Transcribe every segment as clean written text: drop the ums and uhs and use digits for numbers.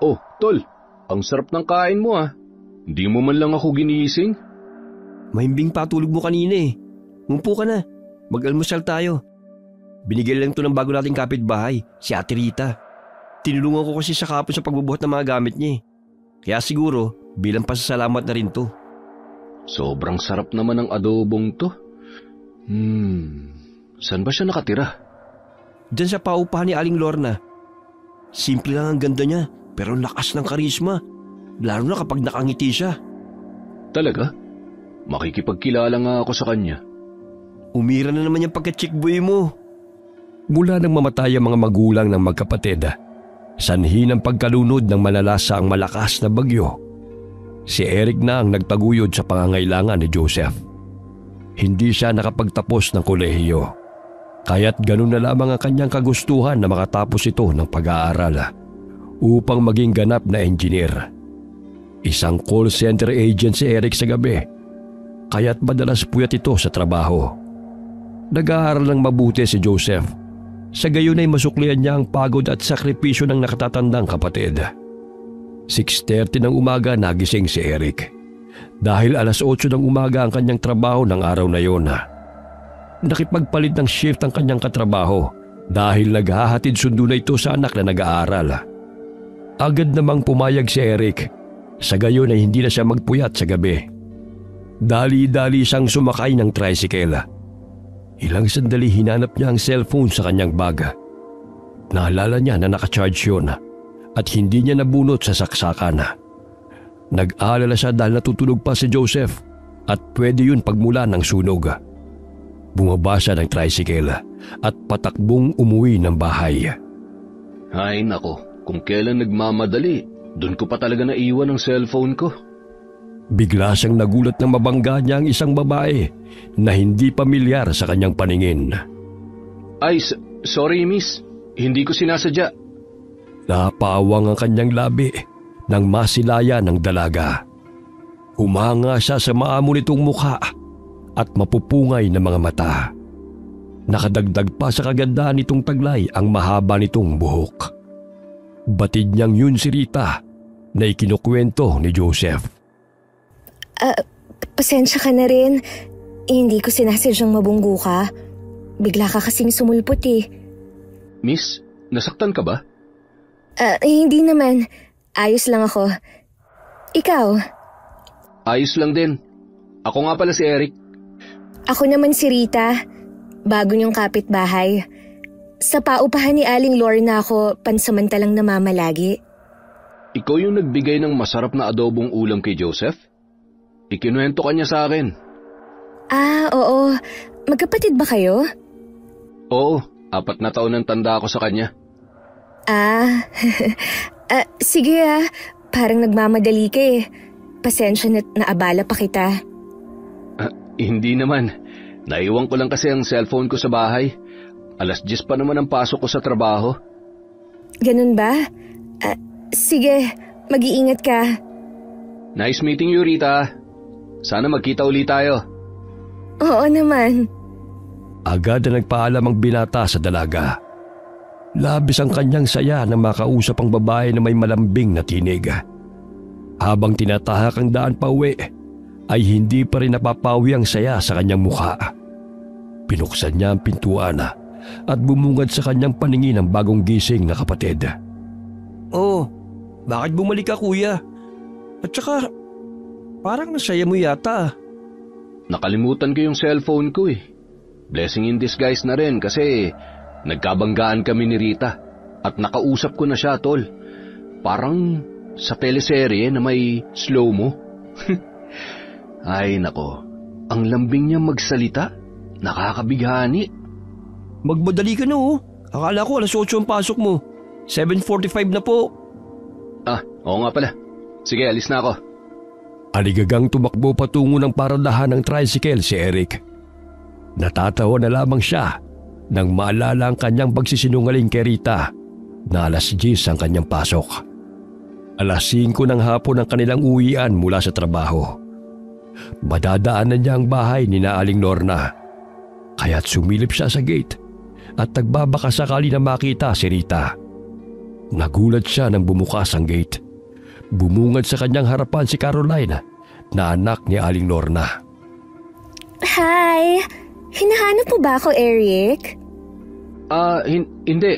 Oh, tol, ang sarap ng kain mo ah. Hindi mo man lang ako ginising. Mahimbing patulog mo kanina eh. Umpo ka na. Mag-almusal tayo. Binigay lang to ng bago nating kapitbahay, si Ate Rita. Tinulungan ko kasi sa kapon sa pagbubuhat ng mga gamit niya eh. Kaya siguro, bilang pasasalamat na rin to. Sobrang sarap naman ng adobong to. Saan ba siya nakatira? Diyan sa paupahan ni Aling Lorna. Simple lang ang ganda niya, pero lakas ng karisma. Lalo na kapag nakangiti siya. Talaga? Makikipagkilala nga ako sa kanya. Umira na naman yung pagka-chickboy mo. Mula nang mamatay ang mga magulang ng magkapatid, sanhi ng pagkalunod ng malalasa ang malakas na bagyo, si Eric na ang nagtaguyod sa pangangailangan ni Joseph. Hindi siya nakapagtapos ng kolehiyo, kaya't ganun na lamang ang kanyang kagustuhan na makatapos ito ng pag-aaral upang maging ganap na engineer. Isang call center agent si Eric sa gabi, kaya't madalas puyat ito sa trabaho. Nag-aaral ng mabuti si Joseph. Sa gayon ay masuklian niya ang pagod at sakripisyo ng nakatatandang kapatid. 6:30 ng umaga nagising si Eric. Dahil 8:00 ng umaga ang kanyang trabaho ng araw na yon. Nakipagpalit ng shift ang kanyang katrabaho dahil naghahatid sundo na ito sa anak na nag-aaral. Agad namang pumayag si Eric. Sa gayon ay hindi na siya magpuyat sa gabi. Dali-dali siyang sumakay ng tricycle. Ilang sandali hinanap niya ang cellphone sa kanyang bag. Naalala niya na nakacharge yun at hindi niya nabunot sa saksakan. Nag-aalala siya dahil natutulog pa si Joseph at pwede yun pagmula ng sunog. Bumaba siya ng tricycle at patakbong umuwi ng bahay. Ay nako, kung kailan nagmamadali, doon ko pa talaga naiwan ang cellphone ko. Bigla siyang nagulat nang mabangga niya ang isang babae na hindi pamilyar sa kanyang paningin. Ay, sorry miss. Hindi ko sinasadya. Napawang ang kanyang labi nang masilaya ng dalaga. Humanga siya sa maamo nitong mukha at mapupungay na mga mata. Nakadagdag pa sa kagandahan nitong taglay ang mahaba nitong buhok. Batid niyang yun si Rita na ikinukwento ni Joseph. Pasensya ka na rin. Hindi ko sinasadyang mabunggo ka. Bigla ka kasing sumulpot eh. Miss, nasaktan ka ba? Hindi naman. Ayos lang ako. Ikaw? Ayos lang din. Ako nga pala si Eric. Ako naman si Rita. Bago niyong kapitbahay. Sa paupahan ni Aling Lorna ako pansamantalang namamalagi. Ikaw yung nagbigay ng masarap na adobong ulam kay Joseph? Ikinuwento ka niya sa akin. Oo. Magkapatid ba kayo? Oo, 4 na taon ang tanda ako sa kanya. Sige parang nagmamadali ka eh. Pasensya na't naabala pa kita. Hindi naman. Naiwan ko lang kasi ang cellphone ko sa bahay. 10:00 pa naman ang pasok ko sa trabaho. Ganun ba? Sige, mag-iingat ka. Nice meeting you, Rita. Sana magkita ulit tayo. Oo naman. Agad na nagpaalam ang binata sa dalaga. Labis ang kanyang saya na makausap ang babae na may malambing na tinig. Habang tinatahak ang daan pa uwi, ay hindi pa rin napapawi ang saya sa kanyang mukha. Pinuksan niya ang pintuan at bumungad sa kanyang paningin ang bagong gising na kapatid. Oh, bakit bumalik ka kuya? At saka, parang nasaya mo yata. Nakalimutan ko yung cellphone ko eh. Blessing in disguise na rin kasi nagkabanggaan kami ni Rita at nakausap ko na siya, tol. Parang sa teleserye na may slow-mo. Ay nako, ang lambing niya magsalita. Nakakabighani. Magmadali ka na oh. Akala ko 8:00 ang pasok mo. 7:45 na po. Oo nga pala. Sige, alis na ako. Aligagang tumakbo patungo ng paradahan ng tricycle si Eric. Natatawa na lamang siya nang maalala ang kanyang pagsisinungaling kay Rita na 10:00 ang kanyang pasok. 5:00 ng hapon ang kanilang uwian mula sa trabaho. Madadaanan niya ang bahay ni Aling Lorna. Kaya't sumilip siya sa gate at nagbabaka sakali na makita si Rita. Nagulat siya nang bumukas ang gate. Bumungad sa kanyang harapan si Caroline na anak ni Aling Lorna. Hi! Hinahanap mo ba ako, Eric? Hindi.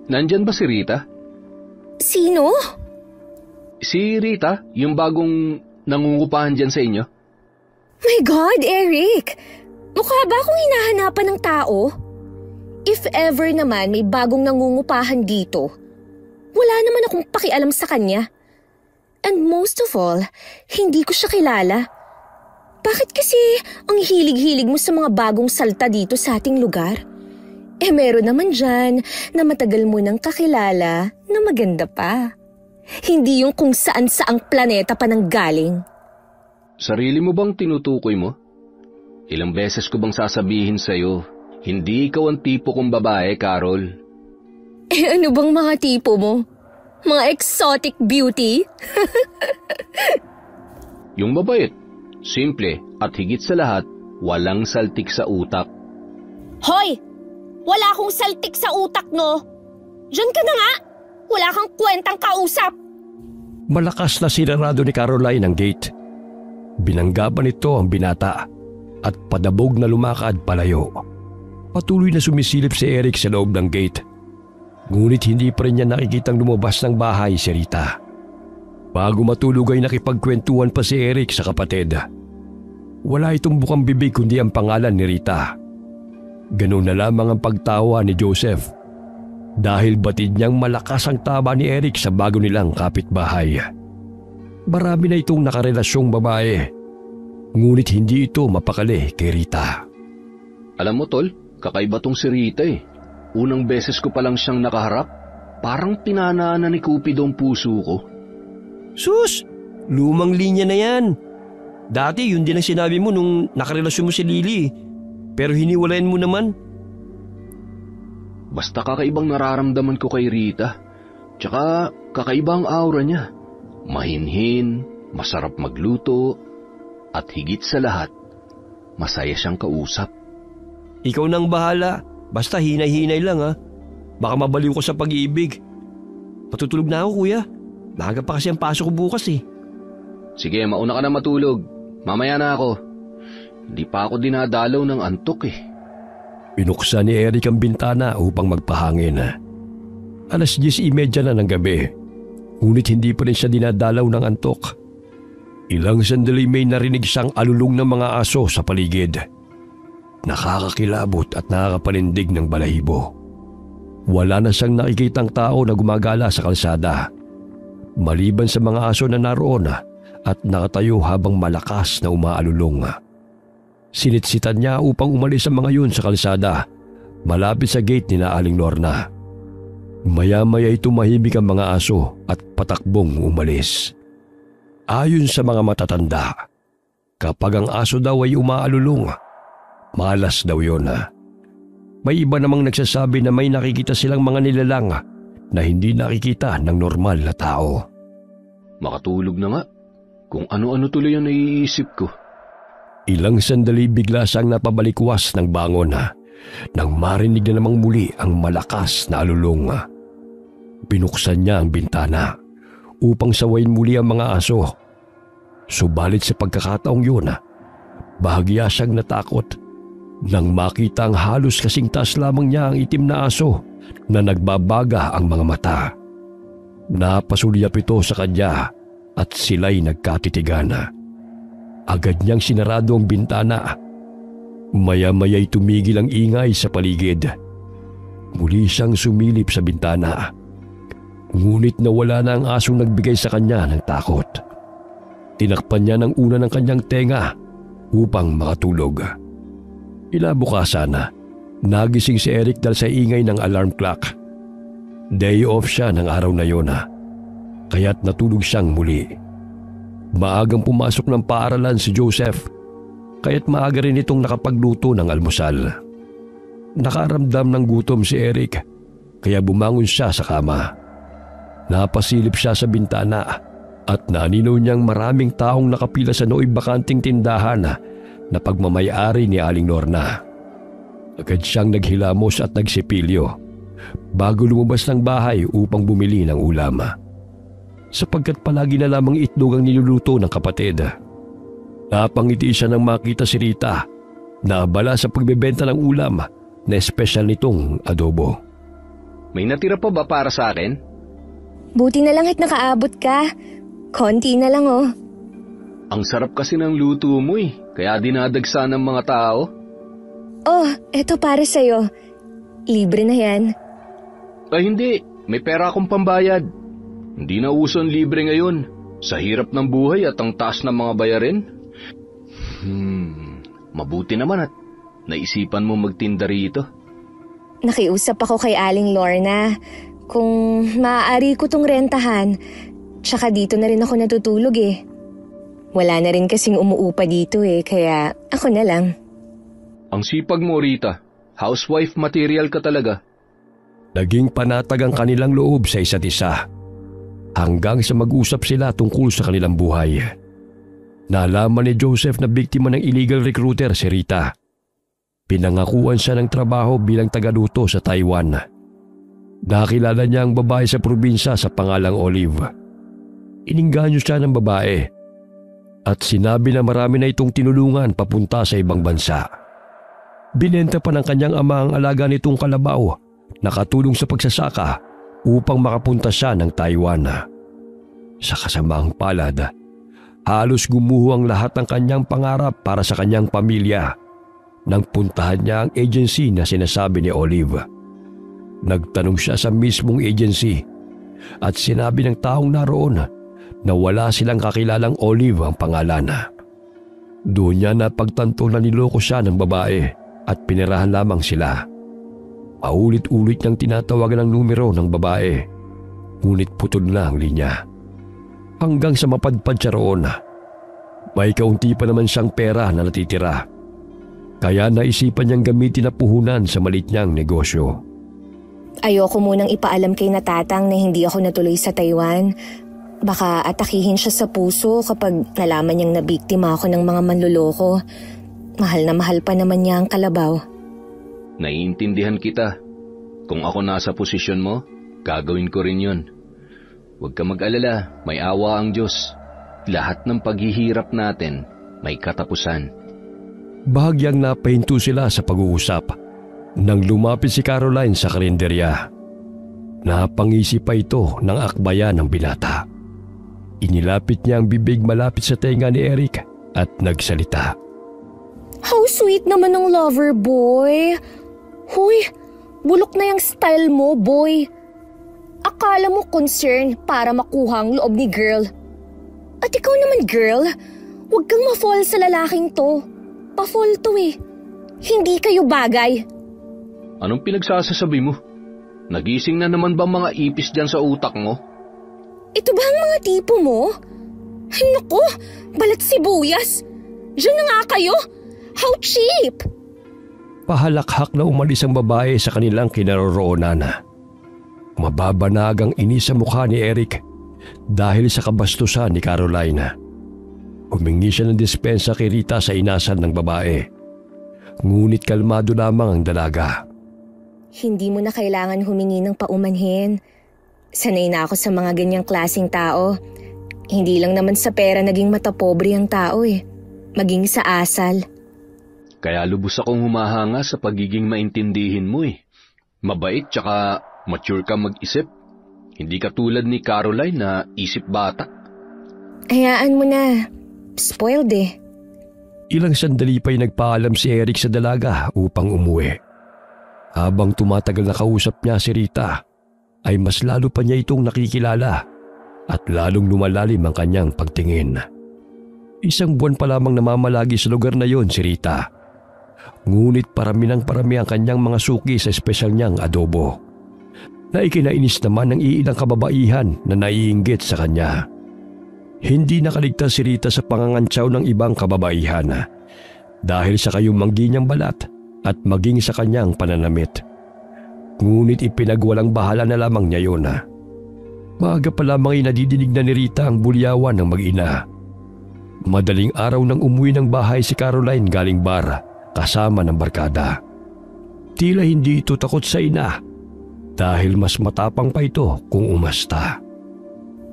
Nandyan ba si Rita? Sino? Si Rita, yung bagong nangungupahan dyan sa inyo? My God, Eric! Mukha ba akong hinahanapan ng tao? If ever naman may bagong nangungupahan dito, wala naman akong pakialam sa kanya. And most of all, hindi ko siya kilala. Bakit kasi ang hilig-hilig mo sa mga bagong salta dito sa ating lugar? Meron naman dyan na matagal mo nang kakilala na maganda pa. Hindi yung kung saan-saang planeta pa nang galing. Sarili mo bang tinutukoy mo? Ilang beses ko bang sasabihin sa'yo, hindi ikaw ang tipo kong babae, Carol. Ano bang mga tipo mo? Mga exotic beauty? Yung mabait, simple at higit sa lahat, walang saltik sa utak. Hoy! Wala akong saltik sa utak, no? Diyan ka na nga! Wala kang kwentang kausap! Malakas na sinarado ni Caroline ang gate. Binanggapan nito ang binata at padabog na lumakad palayo. Patuloy na sumisilip si Eric sa loob ng gate. Ngunit hindi pa rin niya nakikitang lumabas ng bahay si Rita. Bago matulog ay nakipagkwentuhan pa si Eric sa kapatid. Wala itong bukang bibig kundi ang pangalan ni Rita. Ganun na lamang ang pagtawa ni Joseph dahil batid niyang malakas ang tama ni Eric sa bago nilang kapitbahay. Marami na itong nakarelasyong babae, ngunit hindi ito mapakali kay Rita. Alam mo, Tol, kakaiba tong si Rita eh. Unang beses ko pa lang siyang nakaharap, parang pinanaanan ni Cupido ang puso ko. Sus! Lumang linya na yan. Dati yun din ang sinabi mo nung nakarelasyon mo si Lily. Pero hiniwalayan mo naman. Basta kakaibang nararamdaman ko kay Rita. Tsaka kakaiba ang aura niya. Mahinhin, masarap magluto, at higit sa lahat, masaya siyang kausap. Ikaw nang bahala. Basta hinay-hinay lang ha. Baka mabaliw ko sa pag-iibig. Patutulog na ako, kuya. Maaga pa kasi ang pasok ko bukas eh. Sige, mauna ka na matulog. Mamaya na ako. Hindi pa ako dinadalaw ng antok eh. Binuksan ni Eric ang bintana upang magpahangin. 10:30 na ng gabi. Ngunit hindi pa rin siya dinadalaw ng antok. Ilang sandali may narinig siyang alulong ng mga aso sa paligid. Nakakakilabot at nakakapanindig ng balahibo. Wala na siyang nakikitang tao na gumagala sa kalsada. Maliban sa mga aso na naroon at nakatayo habang malakas na umaalulong. Sinitsitan niya upang umalis ang mga yun sa kalsada, malapit sa gate ni na Aling Lorna. Maya-maya ay tumahimik ang mga aso at patakbong umalis. Ayon sa mga matatanda, kapag ang aso daw ay umaalulong, malas daw yun. May iba namang nagsasabi na may nakikita silang mga nilalang na hindi nakikita ng normal na tao. Makatulog na nga. Kung ano-ano tuloy ang naiisip ko. Ilang sandali bigla siyang napabalikwas ng bangon nang marinig na namang muli ang malakas na alulong. Binuksan niya ang bintana upang sawayin muli ang mga aso. Subalit sa pagkakataong yun, bahagya siyang natakot nang makita ang halos kasing taas lamang niya ang itim na aso na nagbabaga ang mga mata. Napasulyap ito sa kanya at sila'y nagkatitigan. Agad niyang sinarado ang bintana. Maya-maya'y tumigil ang ingay sa paligid. Muli siyang sumilip sa bintana. Ngunit nawala na ang asong nagbigay sa kanya ng takot. Tinakpan niya ng una ng kanyang tenga upang makatulog. Kinabukasan, nagising si Eric dahil sa ingay ng alarm clock. Day off siya ng araw na yun, kaya't natulog siyang muli. Maagang pumasok ng paaralan si Joseph, kaya't maaga rin itong nakapagluto ng almusal. Nakaramdam ng gutom si Eric, kaya bumangon siya sa kama. Napasilip siya sa bintana at naninaw niyang maraming taong nakapila sa nooy bakanting tindahan na pagmamayari ni Aling Lorna. Agad siyang naghilamos at nagsipilyo. bago lumabas ng bahay upang bumili ng ulam. Sapagkat palagi na lamang itlog ang niluluto ng kapatid. Napangiti siya nang makita si Rita na abala sa pagbebenta ng ulam na espesyal nitong adobo. May natira pa ba para sa akin? Buti na lang at nakaabot ka. Konti na lang oh. Ang sarap kasi ng luto mo kaya dinadagsa ng mga tao. Oh, eto para sa'yo. Libre na yan. Ay hindi, may pera akong pambayad. Hindi na uso ang libre ngayon. Sa hirap ng buhay at ang taas ng mga bayarin. Mabuti naman at naisipan mo magtinda rito. Nakiusap ako kay Aling Lorna. Kung maaari ko tong rentahan, tsaka dito na rin ako natutulog Wala na rin kasing umuupa dito kaya ako na lang. Ang sipag mo, Rita. Housewife material ka talaga. Naging panatag ang kanilang loob sa isa't isa. Hanggang sa mag-usap sila tungkol sa kanilang buhay. Nalaman ni Joseph na biktima ng illegal recruiter si Rita. Pinangakuan siya ng trabaho bilang tagaluto sa Taiwan. Nakilala niya ang babae sa probinsya sa pangalang Olive. Iningganyo siya ng babae at sinabi na marami na itong tinulungan papunta sa ibang bansa. Binenta pa ng kanyang ama ang alaga nitong kalabaw na katulong sa pagsasaka upang makapunta siya ng Taiwan. Sa kasamaang palad, halos gumuho ang lahat ng kanyang pangarap para sa kanyang pamilya nang puntahan niya ang agency na sinasabi ni Olive. Nagtanong siya sa mismong agency at sinabi ng taong naroon na wala silang kakilalang Olive ang pangalan. Doon niya napagtanto na niloko siya ng babae at pinirahan lamang sila. Paulit-ulit niyang tinatawagan ang numero ng babae, ngunit putol na ang linya. Hanggang sa mapadpad siya roon. May kaunti pa naman siyang pera na natitira. Kaya naisipan niyang gamitin na puhunan sa malit niyang negosyo. Ayoko munang ipaalam kay Natatang na hindi ako natuloy sa Taiwan. Baka atakihin siya sa puso kapag nalaman niyang nabiktima ako ng mga manluloko. Mahal na mahal pa naman niya ang kalabaw. Naiintindihan kita. Kung ako nasa posisyon mo, gagawin ko rin yun. Huwag ka mag-alala, may awa ang Diyos. Lahat ng paghihirap natin may katapusan. Bahagyang napahinto sila sa pag-uusap nang lumapit si Caroline sa karinderya. Napangisi pa ito ng akbayan ng binata. Inilapit niya ang bibig malapit sa tenga ni Eric at nagsalita. How sweet naman ng lover boy. Huy, bulok na yung style mo, boy. Akala mo concern para makuha ang loob ni girl. At ikaw naman, girl, huwag kang ma-fall sa lalaking to. Pa-fall to Hindi kayo bagay. Anong pinagsasasabi mo? Nagising na naman ba mga ipis dyan sa utak mo? Ito ba ang mga tipo mo? Ay naku, balat sibuyas. Diyan na nga kayo. How cheap! Pahalakhak na umalis ang babae sa kanilang kinaroroonan. Mababanag ang inis sa mukha ni Eric dahil sa kabastusan ni Caroline. Humingi siya ng dispensa kay Rita sa inasan ng babae. Ngunit kalmado lamang ang dalaga. Hindi mo na kailangan humingi ng paumanhin. Sanay na ako sa mga ganyang klaseng tao. Hindi lang naman sa pera naging matapobre ang tao maging sa asal. Kaya lubos akong humahanga sa pagiging maintindihin mo Mabait tsaka mature ka mag-isip. Hindi ka tulad ni Caroline na isip bata. Hayaan mo na. Spoiled Ilang sandali pa'y nagpaalam si Eric sa dalaga upang umuwi. Habang tumatagal na kausap niya si Rita, ay mas lalo pa niya itong nakikilala at lalong lumalalim ang kanyang pagtingin. Isang buwan pa lamang namamalagi sa lugar na yon si Rita. Ngunit parami ng parami ang kanyang mga suki sa espesyal niyang adobo. Na ikinainis naman ng iilang kababaihan na naiinggit sa kanya. Hindi nakaligtas si Rita sa pangangantsaw ng ibang kababaihan dahil sa kayumanggi niyang balat at maging sa kanyang pananamit. Ngunit ipinagwalang bahala na lamang niya yun. Maaga pa lamang ay nadidinig na ni Rita ang bulyawan ng mag-ina. Madaling araw nang umuwi ng bahay si Caroline galing bar kasama ng barkada. Tila hindi ito takot sa ina dahil mas matapang pa ito kung umasta.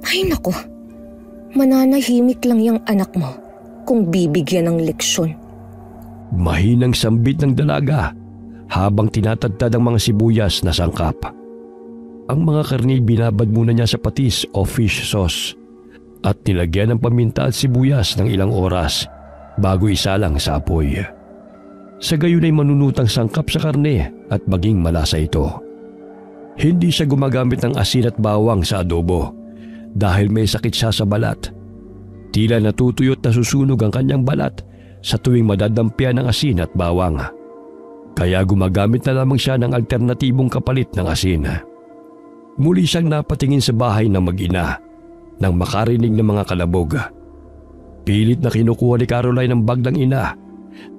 Ay nako, mananahimik lang yung anak mo kung bibigyan ng leksyon. Mahinang sambit ng dalaga habang tinatadtad ang mga sibuyas na sangkap. Ang mga karne binabad muna niya sa patis o fish sauce at nilagyan ng paminta at sibuyas ng ilang oras bago isalang sa apoy. Sa gayon ay manunutang sangkap sa karne at maging malasa ito. Hindi siya gumagamit ng asin at bawang sa adobo dahil may sakit siya sa balat. Tila natutuyot na susunog ang kanyang balat sa tuwing madadampian ng asin at bawang. Kaya gumagamit na lamang siya ng alternatibong kapalit ng asin. Muli siyang napatingin sa bahay ng mag-ina nang makarinig ng mga kalabog. Pilit na kinukuha ni Caroline ang bag ng ina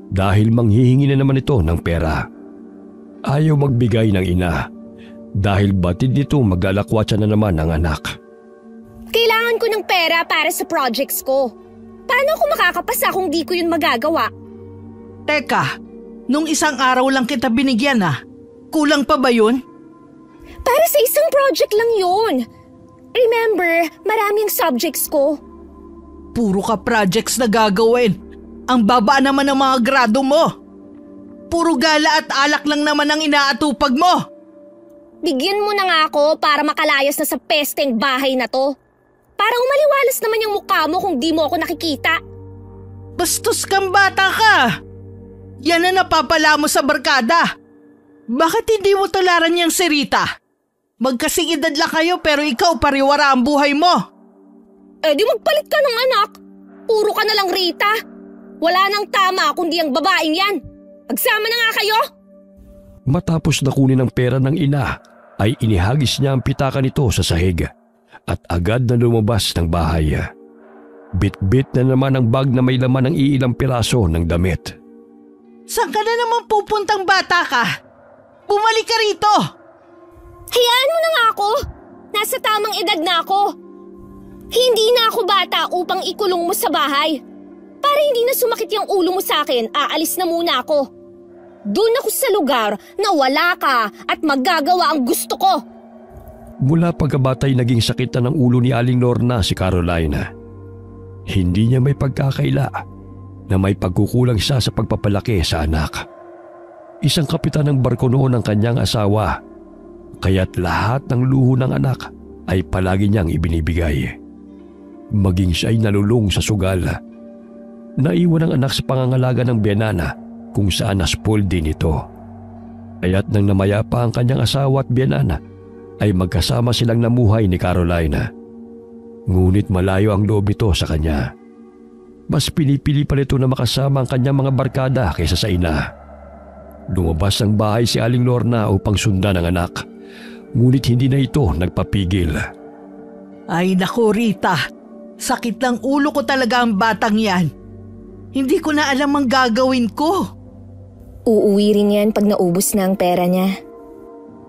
dahil manghihingi na naman ito ng pera. Ayaw magbigay ng ina dahil batid nito mag-alakwatsa na naman ang anak. Kailangan ko ng pera para sa projects ko. Paano ako makakapasa kung di ko yun magagawa? Teka, nung isang araw lang kita binigyan kulang pa ba yun? Para sa isang project lang yun. Remember, maraming subjects ko. Puro ka projects na gagawin. Ang baba naman ng mga grado mo. Puro gala at alak lang naman ang inaatupag mo. Bigyan mo na nga ako para makalayas na sa pesteng bahay na to. Para umaliwalas naman yung mukha mo kung di mo ako nakikita. Bastos kang bata ka. Yan na napapala mo sa barkada. Bakit hindi mo tolaran yung si Rita? Magkasing edad lang kayo pero ikaw pariwara ang buhay mo. Di magpalit ka ng anak. Puro ka na lang Rita. Wala nang tama kundi ang babaeng yan. Pagsama na nga kayo. Matapos na kunin ang pera ng ina, ay inihagis niya ang pitaka nito sa sahig at agad na lumabas ng bahay. Bit-bit na naman ang bag na may laman ng iilang piraso ng damit. Saan ka na naman pupuntang bata ka? Bumalik ka rito! Hayaan mo na nga ako. Nasa tamang edad na ako. Hindi na ako bata upang ikulong mo sa bahay. Para hindi na sumakit yung ulo mo sa akin, aalis na muna ako. Doon ako sa lugar na wala ka at magagawa ang gusto ko. Mula pagkabatay naging sakit na ng ulo ni Aling Lorna si Carolina. Hindi niya may pagkakaila na may pagkukulang siya sa pagpapalaki sa anak. Isang kapitan ng barko noon ang kanyang asawa, kaya't lahat ng luho ng anak ay palagi niyang ibinibigay. Maging siya ay nalulung sa sugal. Naiwan ang anak sa pangangalaga ng biyanana kung saan naspoiled din ito. Kaya't nang namaya pa ang kanyang asawa at biyanana, ay magkasama silang namuhay ni Carolina. Ngunit malayo ang loob nito sa kanya. Mas pinipili pa nito na makasama ang kanyang mga barkada kaysa sa ina. Lumabas ng bahay si Aling Lorna upang sundan ang anak, ngunit hindi na ito nagpapigil. Ay naku Rita, sakit ng ulo ko talaga ang batang yan. Hindi ko na alam ang gagawin ko. Uuwi rin yan pag naubos na ang pera niya.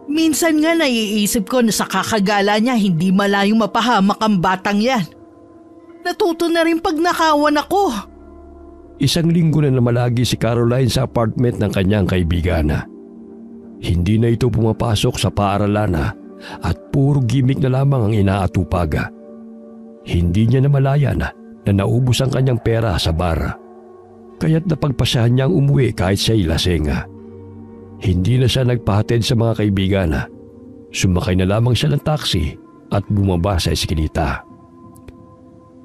Minsan nga naiisip ko na sa kakagala niya hindi malayong mapahamak ang batang yan. Natuto na rin pag nakawan ako. Isang linggo na namalagi si Caroline sa apartment ng kanyang kaibigan. Hindi na ito pumapasok sa paaralan at puro gimmick na lamang ang inaatupag. Hindi niya namalayan na naubos ang kanyang pera sa bar. Kaya't napagpasahan niya ang umuwi kahit siya'y lasing. Hindi na siya nagpahatid sa mga kaibigan. Sumakay na lamang siya ng taxi at bumaba sa eskinita.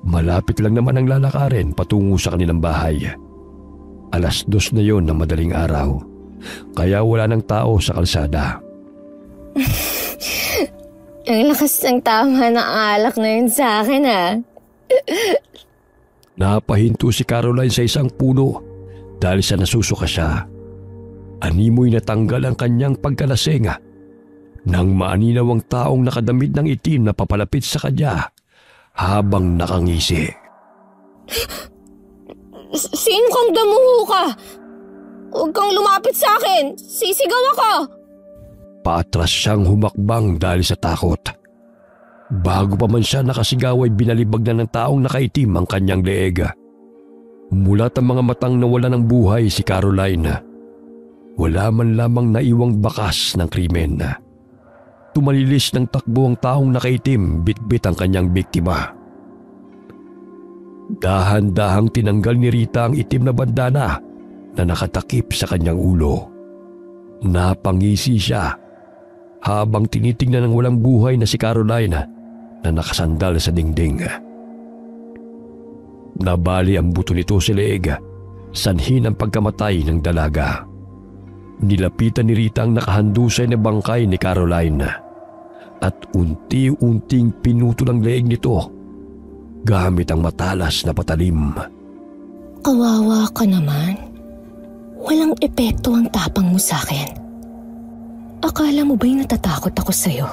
Malapit lang naman ang lalakarin patungo sa kanilang bahay. 2:00 na yon ng madaling araw, kaya wala ng tao sa kalsada. Ang lakas ng tama ng alak na yun sa akin Napahinto si Caroline sa isang puno dahil sa nasusuka siya. Animoy natanggal ang kanyang pagkalasing nang maaninaw ang taong nakadamit ng itim na papalapit sa kanya habang nakangisi. Sino kang damuho ka? Huwag kang lumapit sa akin. Sisigaw ako. Paatras siyang humakbang dahil sa takot. Bago pa man siya nakasigaw ay binalibag na ng taong nakaitim ang kanyang leeg. Mulat ang mga matang nawala ng buhay si Caroline. Wala man lamang naiwang bakas ng krimen. Tumalilis ng takbo ang taong nakaitim, bitbit ang kanyang biktima. Dahan-dahang tinanggal ni Rita ang itim na bandana na nakatakip sa kanyang ulo. Napangisi siya habang tinitingnan ng walang buhay na si Caroline na nakasandal sa dingding. Nabali ang buto nito sa leeg, sanhi ng pagkamatay ng dalaga. Nilapitan ni Rita ang nakahandusay na bangkay ni Caroline at unti-unting pinutol ang leeg nito gamit ang matalas na patalim. Kawawa ka naman. Walang epekto ang tapang mo sa akin. Akala mo ba'y natatakot ako sa'yo?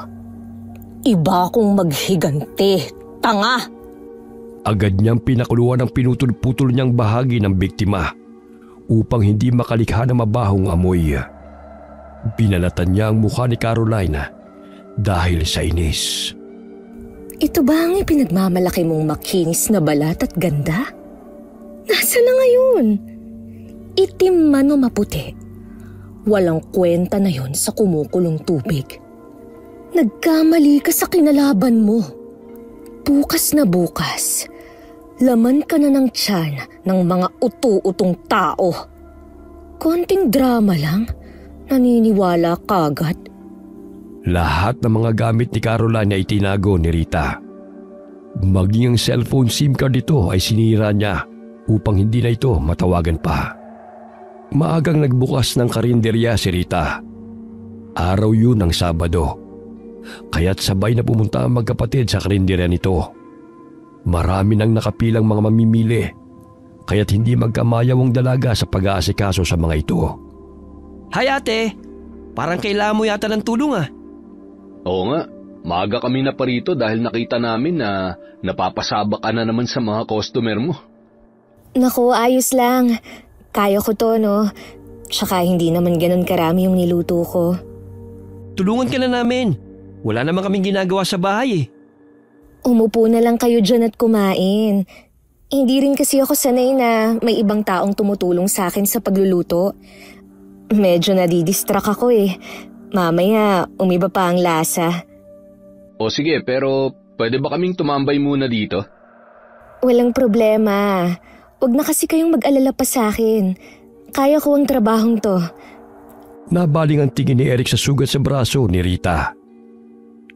Iba akong maghigante, tanga! Agad niyang pinakuluan ang pinutol-putol niyang bahagi ng biktima upang hindi makalikha ng mabahong amoy. Binalatan niya ang mukha ni Caroline dahil sa inis. Ito ba ang ipinagmamalaki mong makinis na balat at ganda? Nasaan na ngayon? Itim man o maputi, walang kwenta na yon sa kumukulong tubig. Nagkamali ka sa kinalaban mo. Bukas na bukas, laman ka na ng tiyan ng mga utu-utong tao. Konting drama lang, naniniwala kagad. Lahat ng mga gamit ni Caroline ay itinago ni Rita. Maging ang cellphone SIM card nito ay sinira niya upang hindi na ito matawagan pa. Maagang nagbukas ng karinderya si Rita. Araw yun ng Sabado. Kaya't sabay na pumunta ang magkapatid sa karinderya nito. Marami nang nakapilang mga mamimili, kaya't hindi magkamayaw ang dalaga sa pag-aasikaso sa mga ito. Hay ate, parang kailangan mo yata ng tulong ah. Oo nga, maaga kami na parito dahil nakita namin na napapasabak ka na naman sa mga customer mo. Naku, ayos lang. Kaya ko to, no? Tsaka hindi naman ganun karami yung niluto ko. Tulungan ka na namin. Wala naman kaming ginagawa sa bahay eh. Umupo na lang kayo dyan at kumain. Hindi rin kasi ako sanay na may ibang taong tumutulong sa akin sa pagluluto. Medyo nadidistract ako eh. Mamaya, umiba pa ang lasa. O sige, pero pwede ba kaming tumambay muna dito? Walang problema. Huwag na kasi kayong mag-alala pa sa akin. Kaya ko ang trabahong to. Nabaling ang tingin ni Eric sa sugat sa braso ni Rita.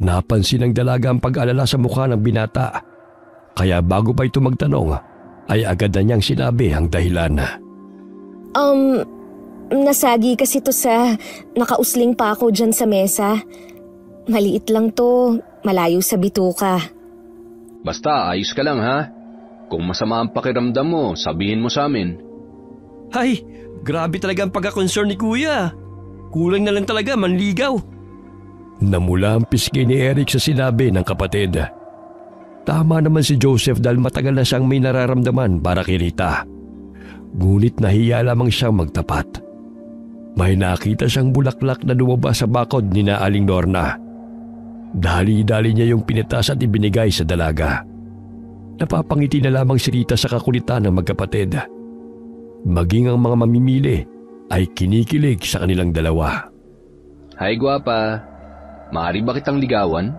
Napansin ng dalaga ang pag-alala sa mukha ng binata. Kaya bago pa ito magtanong, ay agad na niyang sinabi ang dahilan. Nasagi kasi to sa nakausling pa ako dyan sa mesa. Maliit lang to, malayo sa bituka. Basta ayos ka lang ha. Kung masama ang pakiramdam mo, sabihin mo sa amin. Hay, grabe talaga ang pagka-concern ni kuya. Kulang na lang talaga, manligaw. Namula ang pisngi ni Eric sa sinabi ng kapatid. Tama naman si Joseph dahil matagal na siyang may nararamdaman para kay Rita. Ngunit nahiya lamang siyang magtapat. May nakita siyang bulaklak na lumabas sa bakod ni na Aling Lorna. Dali-dali niya yung pinitas at ibinigay sa dalaga. Napapangiti na lamang si Rita sa kakulitan ng magkapatid. Maging ang mga mamimili ay kinikilig sa kanilang dalawa. Hi, gwapa. Maaari ba kitang ligawan?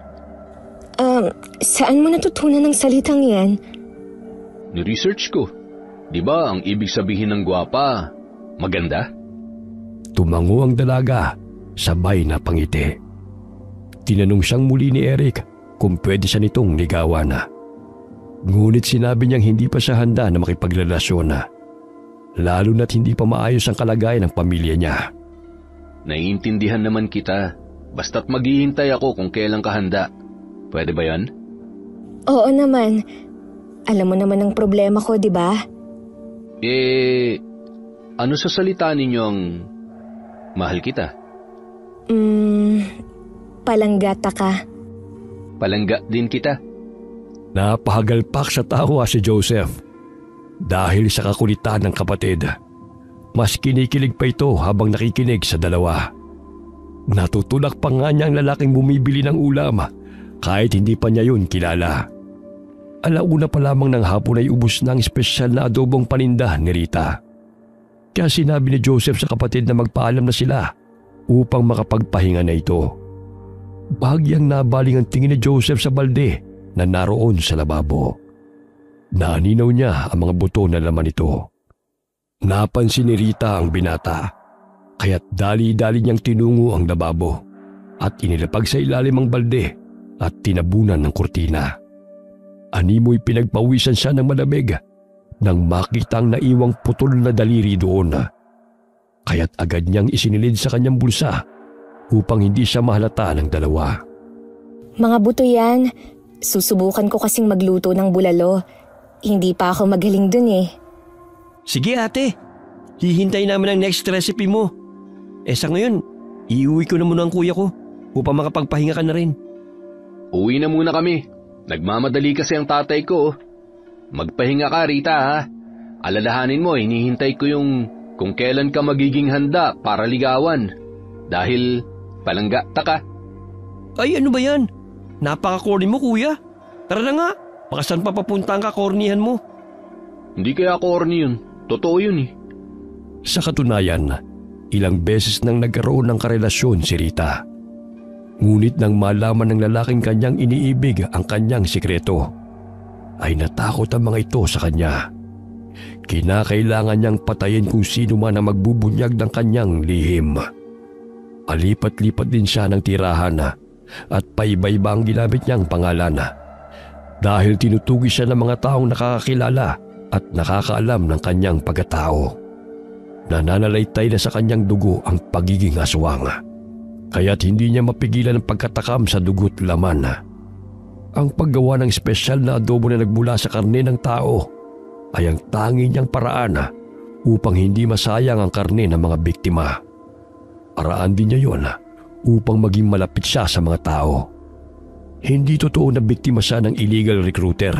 Saan mo natutunan ng salitang yan? Ni-research ko. Di ba ang ibig sabihin ng gwapa, maganda? Tumango ang dalaga, sabay na pangiti. Tinanong siyang muli ni Eric kung pwede siya nitong ligawan. Ngunit sinabi niyang hindi pa siya handa na makipagrelasyon. Lalo na't hindi pa maayos ang kalagayan ng pamilya niya. Naiintindihan naman kita. Basta't maghihintay ako kung kailan ka handa. Pwede ba yan? Oo naman. Alam mo naman ang problema ko, di ba? Ano sa salita ninyong mahal kita? Palanggata ka. Palangga din kita. Napahagalpak sa tawa si Joseph. Dahil sa kakulitan ng kapatid, mas kinikilig pa ito habang nakikinig sa dalawa. Natutulak pa nga niya ang lalaking bumibili ng ulam kahit hindi pa niya yun kilala. Alauna pa lamang ng hapon ay ubos na ang espesyal na adobong paninda ni Rita. Kaya sinabi ni Joseph sa kapatid na magpaalam na sila upang makapagpahinga na ito. Bahagyang nabaling ang tingin ni Joseph sa balde na naroon sa lababo. Naninaw niya ang mga buto na laman nito. Napansin ni Rita ang binata, kaya't dali-dali niyang tinungo ang lababo at inilapag sa ilalim ang balde at tinabunan ng kurtina. Animoy pinagpawisan siya ng malamig nang makitang naiwang putol na daliri doon. Kaya't agad niyang isinilid sa kanyang bulsa upang hindi siya mahalata ng dalawa. Mga buto yan. Susubukan ko kasing magluto ng bulalo. Hindi pa ako magaling dun eh. Sige ate, hihintay namin ang next recipe mo. Sa ngayon, iuwi ko na muna ang kuya ko upang makapagpahinga ka na rin. Uwi na muna kami. Nagmamadali kasi ang tatay ko. Magpahinga ka, Rita, ha? Alalahanin mo, hinihintay ko yung kung kailan ka magiging handa para ligawan. Dahil palangga ka. Ay, ano ba yan? Napaka-corny mo, kuya. Tara na nga, baka saan pa papunta ang kakornihan mo? Hindi kaya corny yun. Totoo yun eh. Sa katunayan, ilang beses nang nagkaroon ng karelasyon si Rita. Ngunit nang malaman ng lalaking kanyang iniibig ang kanyang sikreto, ay natakot ang mga ito sa kanya. Kinakailangan niyang patayin kung sino man ang magbubunyag ng kanyang lihim. Alipat-lipat din siya ng tirahan at paiba-iba ang ginamit niyang pangalan. Dahil tinutugi siya ng mga taong nakakakilala at nakakaalam ng kanyang pagkatao. Nananalaytay na sa kanyang dugo ang pagiging aswang. Kaya't hindi niya mapigilan ang pagkatakam sa dugo't laman. Ang paggawa ng espesyal na adobo na nagmula sa karne ng tao ay ang tangi niyang paraan upang hindi masayang ang karne ng mga biktima. Paraan din niya yon upang maging malapit siya sa mga tao. Hindi totoo na biktima siya ng illegal recruiter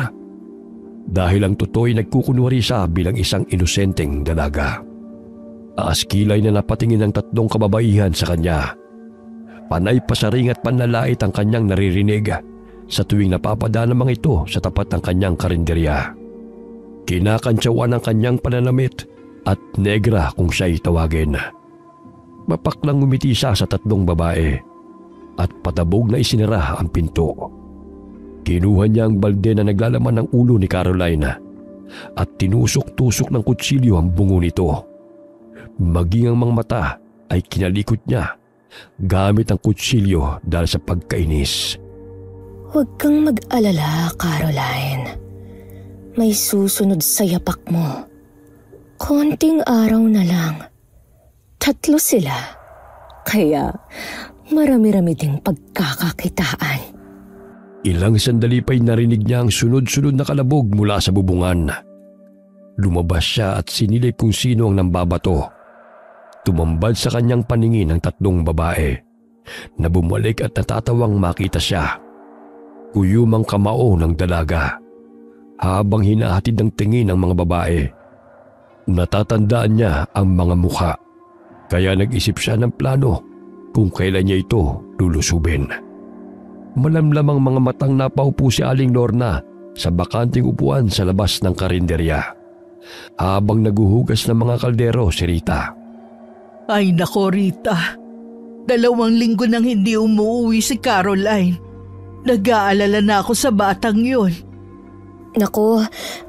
dahil ang totoo ay nagkukunwari siya bilang isang inosenteng dalaga. Aaskilay na napatingin ng 3 kababaihan sa kanya. Panay pasaring at panlalait ang kanyang naririnig sa tuwing napapadaan ng mga ito sa tapat ng kanyang karinderya. Kinakantsawan ang kanyang pananamit at negra kung siya'y tawagin. Mapaklang ngumiti siya sa 3 babae at patabog na isinara ang pinto. Kinuha niya ang balde na naglalaman ng ulo ni Caroline at tinusok-tusok ng kutsilyo ang bungo nito. Maging ang mga mata ay kinalikot niya gamit ang kutsilyo dahil sa pagkainis. Huwag kang mag-alala, Caroline. May susunod sa yapak mo. Konting araw na lang. 3 sila. Kaya marami-rami ding pagkakakitaan. Ilang sandali pa'y narinig niya ang sunod-sunod na kalabog mula sa bubungan. Lumabas siya at sinilip kung sino ang nambabato. Tumambad sa kanyang paningin ang 3 babae na bumalik at natatawang makita siya. Kuyumang kamao ng dalaga habang hinahatid ng tingin ng mga babae. Natatandaan niya ang mga mukha kaya nag-isip siya ng plano kung kailan niya ito lulusubin. Malamlamang mga matang napaupo si Aling Lorna sa bakanting upuan sa labas ng karinderya habang naguhugas ng mga kaldero si Rita. Ay nako, Rita. 2 linggo nang hindi umuwi si Caroline. Nag-aalala na ako sa batang yun. Nako,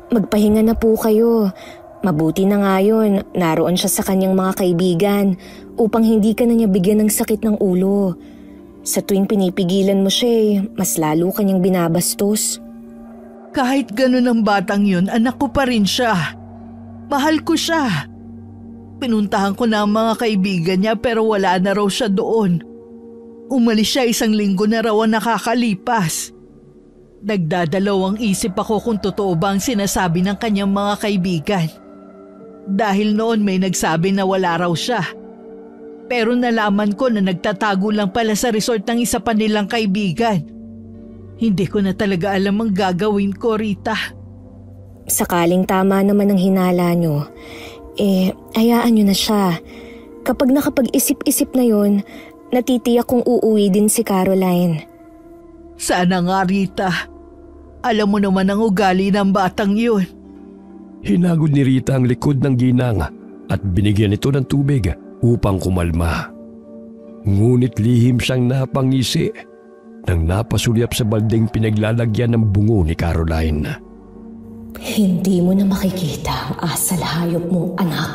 magpahinga na po kayo. Mabuti na nga yun, naroon siya sa kanyang mga kaibigan upang hindi ka na niya bigyan ng sakit ng ulo. Sa tuwing pinipigilan mo siya, mas lalo kanyang binabastos. Kahit ganun ang batang yun, anak ko pa rin siya. Mahal ko siya. Pinuntahan ko na ang mga kaibigan niya pero wala na raw siya doon. Umalis siya 1 linggo na raw ang nakakalipas. Nagdadalawang isip ako kung totoo ba ang sinasabi ng kanyang mga kaibigan. Dahil noon may nagsabi na wala raw siya. Pero nalaman ko na nagtatago lang pala sa resort ng isa pa nilang kaibigan. Hindi ko na talaga alam ang gagawin ko, Rita. Sakaling tama naman ang hinala nyo, hayaan nyo na siya. Kapag nakapag-isip-isip na yon, natitiyak kong uuwi din si Caroline. Sana nga, Rita. Alam mo naman ang ugali ng batang yun. Hinagod ni Rita ang likod ng ginang at binigyan ito ng tubig upang kumalma. Ngunit lihim siyang napangisi nang napasulyap sa baldeng pinaglalagyan ng bungo ni Caroline. Hindi mo na makikita ang asal hayop mong anak.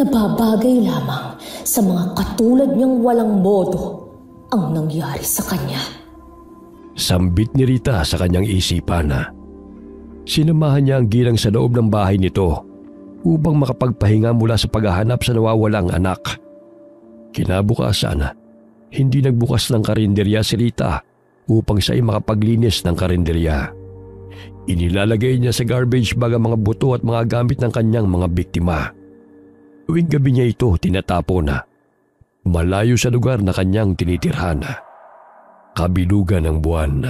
Nababagay lamang sa mga katulad niyang walang modo ang nangyari sa kanya. Sambit ni Rita sa kanyang isipan. Sinamahan niya ang ginang sa loob ng bahay nito upang makapagpahinga mula sa paghahanap sa nawawalang anak. Kinabukasan, hindi nagbukas ng karinderya si Rita upang siya ay makapaglinis ng karinderya. Inilalagay niya sa garbage bag ang mga buto at mga gamit ng kanyang mga biktima. Tuwing gabi niya ito tinatapon malayo sa lugar na kanyang tinitirhan. Kabilugan ng buwan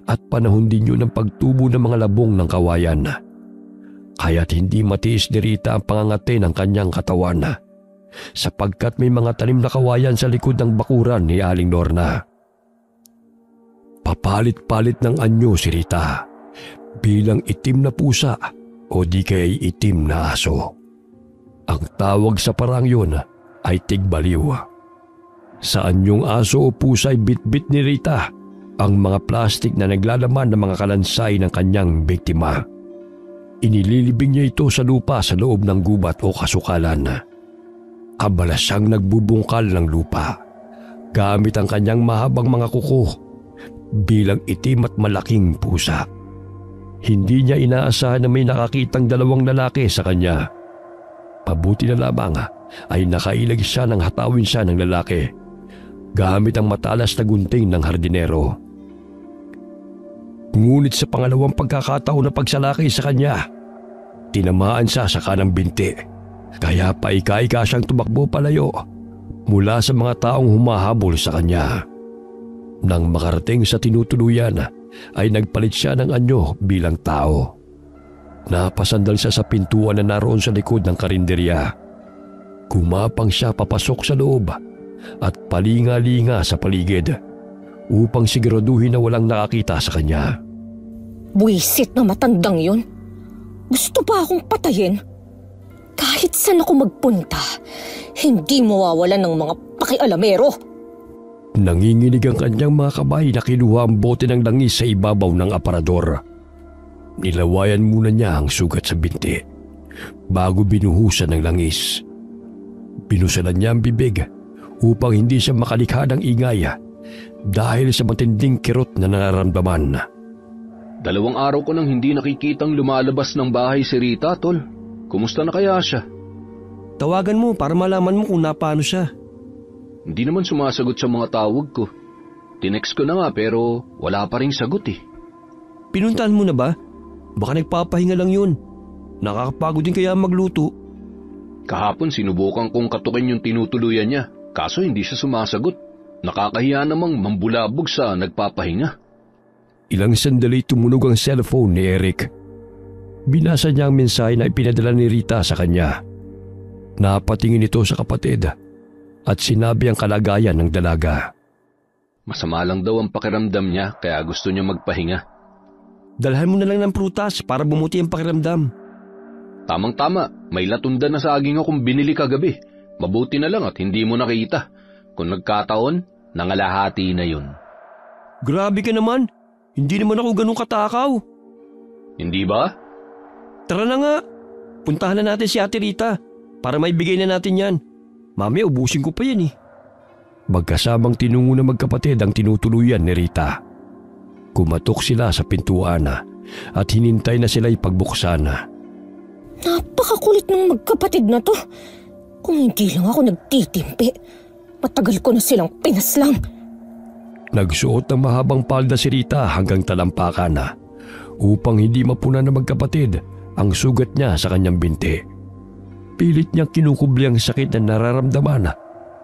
at panahon din yun ng pagtubo ng mga labong ng kawayan. Kaya't hindi matiis ni Rita ang pangangati ng kanyang katawan sapagkat may mga tanim na kawayan sa likod ng bakuran ni Aling Lorna. Papalit-palit ng anyo si Rita bilang itim na pusa o di kay itim na aso. Ang tawag sa parang yun ay tigbaliw. Sa anyong aso o pusa ay bitbit ni Rita ang mga plastik na naglalaman ng mga kalansay ng kanyang biktima. Inililibing niya ito sa lupa sa loob ng gubat o kasukalan. Abala siyang nagbubungkal ng lupa gamit ang kanyang mahabang mga kuko bilang itim at malaking pusa. Hindi niya inaasahan na may nakakitang dalawang lalaki sa kanya. Pabuti na lamang ay nakailag siya nang hatawin siya ng lalaki gamit ang matalas na gunting ng hardinero. Ngunit sa pangalawang pagkakataon na pagsalakay sa kanya, tinamaan siya sa kanang binti, kaya paika-ika siyang tumakbo palayo mula sa mga taong humahabol sa kanya. Nang makarating sa tinutuluyan ay nagpalit siya ng anyo bilang tao. Napasandal siya sa pintuan na naroon sa likod ng karinderya. Kumapang siya papasok sa loob at palinga-linga sa paligid upang siguraduhin na walang nakakita sa kanya. Buwisit na matandang yun. Gusto pa akong patayin. Kahit saan ako magpunta, hindi mawawalan ng mga pakialamero. Nanginginig ang kanyang mga kabay na kinuha ang bote ng langis sa ibabaw ng aparador. Nilawayan muna niya ang sugat sa binti bago binuhusan ng langis. Binusalan niya ang bibig upang hindi siya makalikha ng ingay dahil sa matinding kirot na nararamdaman. 2 araw ko nang hindi nakikitang lumalabas ng bahay si Rita, tol. Kumusta na kaya siya? Tawagan mo para malaman mo kung napaano siya. Hindi naman sumasagot sa mga tawag ko. Tinext ko na nga pero wala pa ring sagot eh. Pinuntahan mo na ba? Baka nagpapahinga lang yun. Nakakapagod din kaya magluto. Kahapon sinubukan kong katukin yung tinutuluyan niya, kaso hindi siya sumasagot. Nakakahiya namang mambulabog sa nagpapahinga. Ilang sandali tumunog ang cellphone ni Eric. Binasa niya ang mensahe na ipinadala ni Rita sa kanya. Napatingin ito sa kapatid at sinabi ang kalagayan ng dalaga. Masama lang daw ang pakiramdam niya kaya gusto niya magpahinga. Dalhan mo na lang ng prutas para bumuti ang pakiramdam. Tamang-tama, may latunda na saging akong binili kagabi. Mabuti na lang at hindi mo nakita. Kung nagkataon, nangalahati na yun. Grabe ka naman. Hindi naman ako ganun katakaw. Hindi ba? Tara na nga. Puntahan na natin si Ate Rita para maibigay na natin yan. Mami, ubusin ko pa yan eh. Magkasamang tinungo na magkapatid ang tinutuluyan ni Rita. Kumatok sila sa pintuan at hinintay na sila'y pagbuksan. Napakakulit ng magkapatid na to. Kung hindi lang ako nagtitimpi, matagal ko na silang pinaslang. Nagsuot ng mahabang palda si Rita hanggang talampakan upang hindi mapuna ng magkapatid ang sugat niya sa kanyang binti. Pilit niyang kinukubli ang sakit na nararamdaman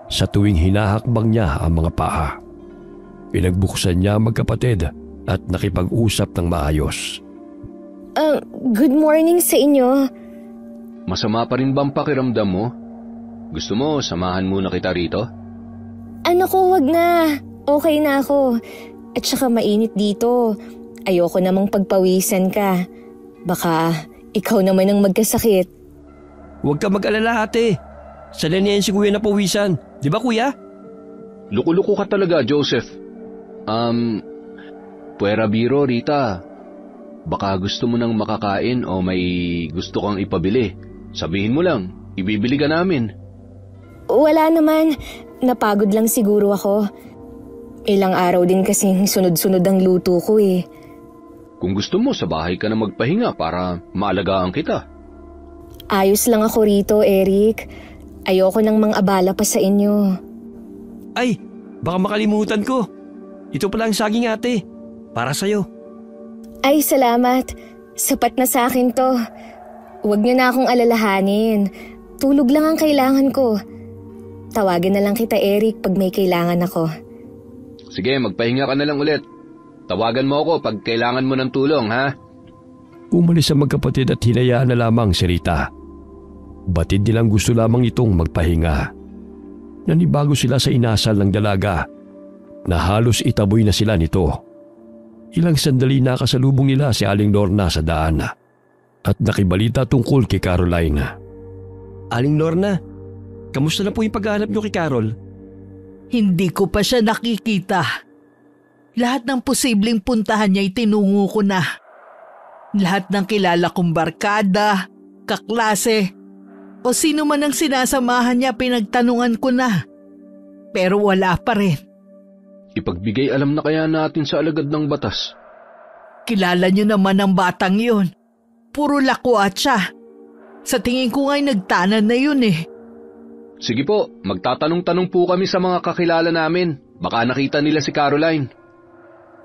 sa tuwing hinahakbang niya ang mga paa. Pinagbuksan niya ang magkapatid at nakipag-usap ng maayos. Good morning sa inyo. Masama pa rin ba ang pakiramdam mo? Gusto mo samahan muna kita rito? Wag na. Okay na ako. At saka mainit dito. Ayoko namang pagpawisan ka. Baka ikaw naman ang magkasakit. Huwag ka mag-alala ate. Sanay niya si kuya na pawisan. Di ba kuya? Luko-luko ka talaga, Joseph. Puwera biro, Rita. Baka gusto mo nang makakain o may gusto kang ipabili. Sabihin mo lang, ibibili ka namin. Wala naman. Napagod lang siguro ako. Ilang araw din kasing sunod-sunod ang luto ko eh. Kung gusto mo, sa bahay ka na magpahinga para maalagaan kita. Ayos lang ako rito, Eric. Ayoko nang mang-abala pa sa inyo. Ay, baka makalimutan ko. Ito pala ang saging ate. Para sa'yo. Ay, salamat. Sapat na sa akin to. Huwag niyo na akong alalahanin. Tulog lang ang kailangan ko. Tawagan na lang kita, Eric, pag may kailangan ako. Sige, magpahinga ka na lang ulit. Tawagan mo ako pag kailangan mo ng tulong, ha? Umalis ang magkapatid at hinayaan na lamang si Rita. Batid nilang gusto lamang itong magpahinga. Nanibago sila sa inasal ng dalaga na halos itaboy na sila nito. Ilang sandali nakasalubong nila si Aling Lorna sa daan at nakibalita tungkol kay Caroline. Aling Lorna, kamusta na po yung paghahanap niyo kay Carol? Hindi ko pa siya nakikita. Lahat ng posibleng puntahan niya itinungo ko na. Lahat ng kilala kong barkada, kaklase, o sino man ang sinasamahan niya pinagtanungan ko na. Pero wala pa rin. Ipagbigay alam na kaya natin sa alagad ng batas. Kilala niyo naman ang batang yun. Puro lakwat siya. Sa tingin ko nga'y nagtanan na yun eh. Sige po, magtatanong-tanong po kami sa mga kakilala namin. Baka nakita nila si Caroline.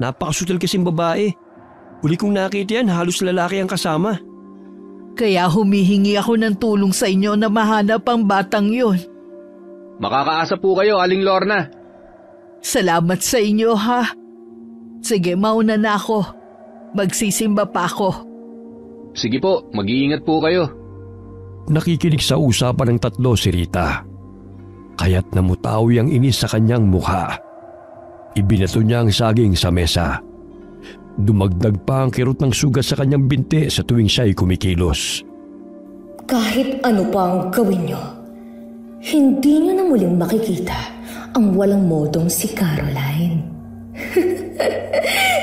Napakasutal kasing babae. Huli kong nakita yan, halos lalaki ang kasama. Kaya humihingi ako ng tulong sa inyo na mahanap ang batang yun. Makakaasa po kayo, Aling Lorna. Salamat sa inyo, ha? Sige, mauna na ako. Magsisimba pa ako. Sige po, mag-iingat po kayo. Nakikinig sa usapan ng tatlo si Rita. Kaya't namutawi ang inis sa kanyang mukha. Ibinato niya ang saging sa mesa. Dumagdag pa ang kirot ng sugat sa kanyang binti sa tuwing siya'y kumikilos. Kahit ano pa ang gawin niyo, hindi niyo na muling makikita ang walang modong si Caroline.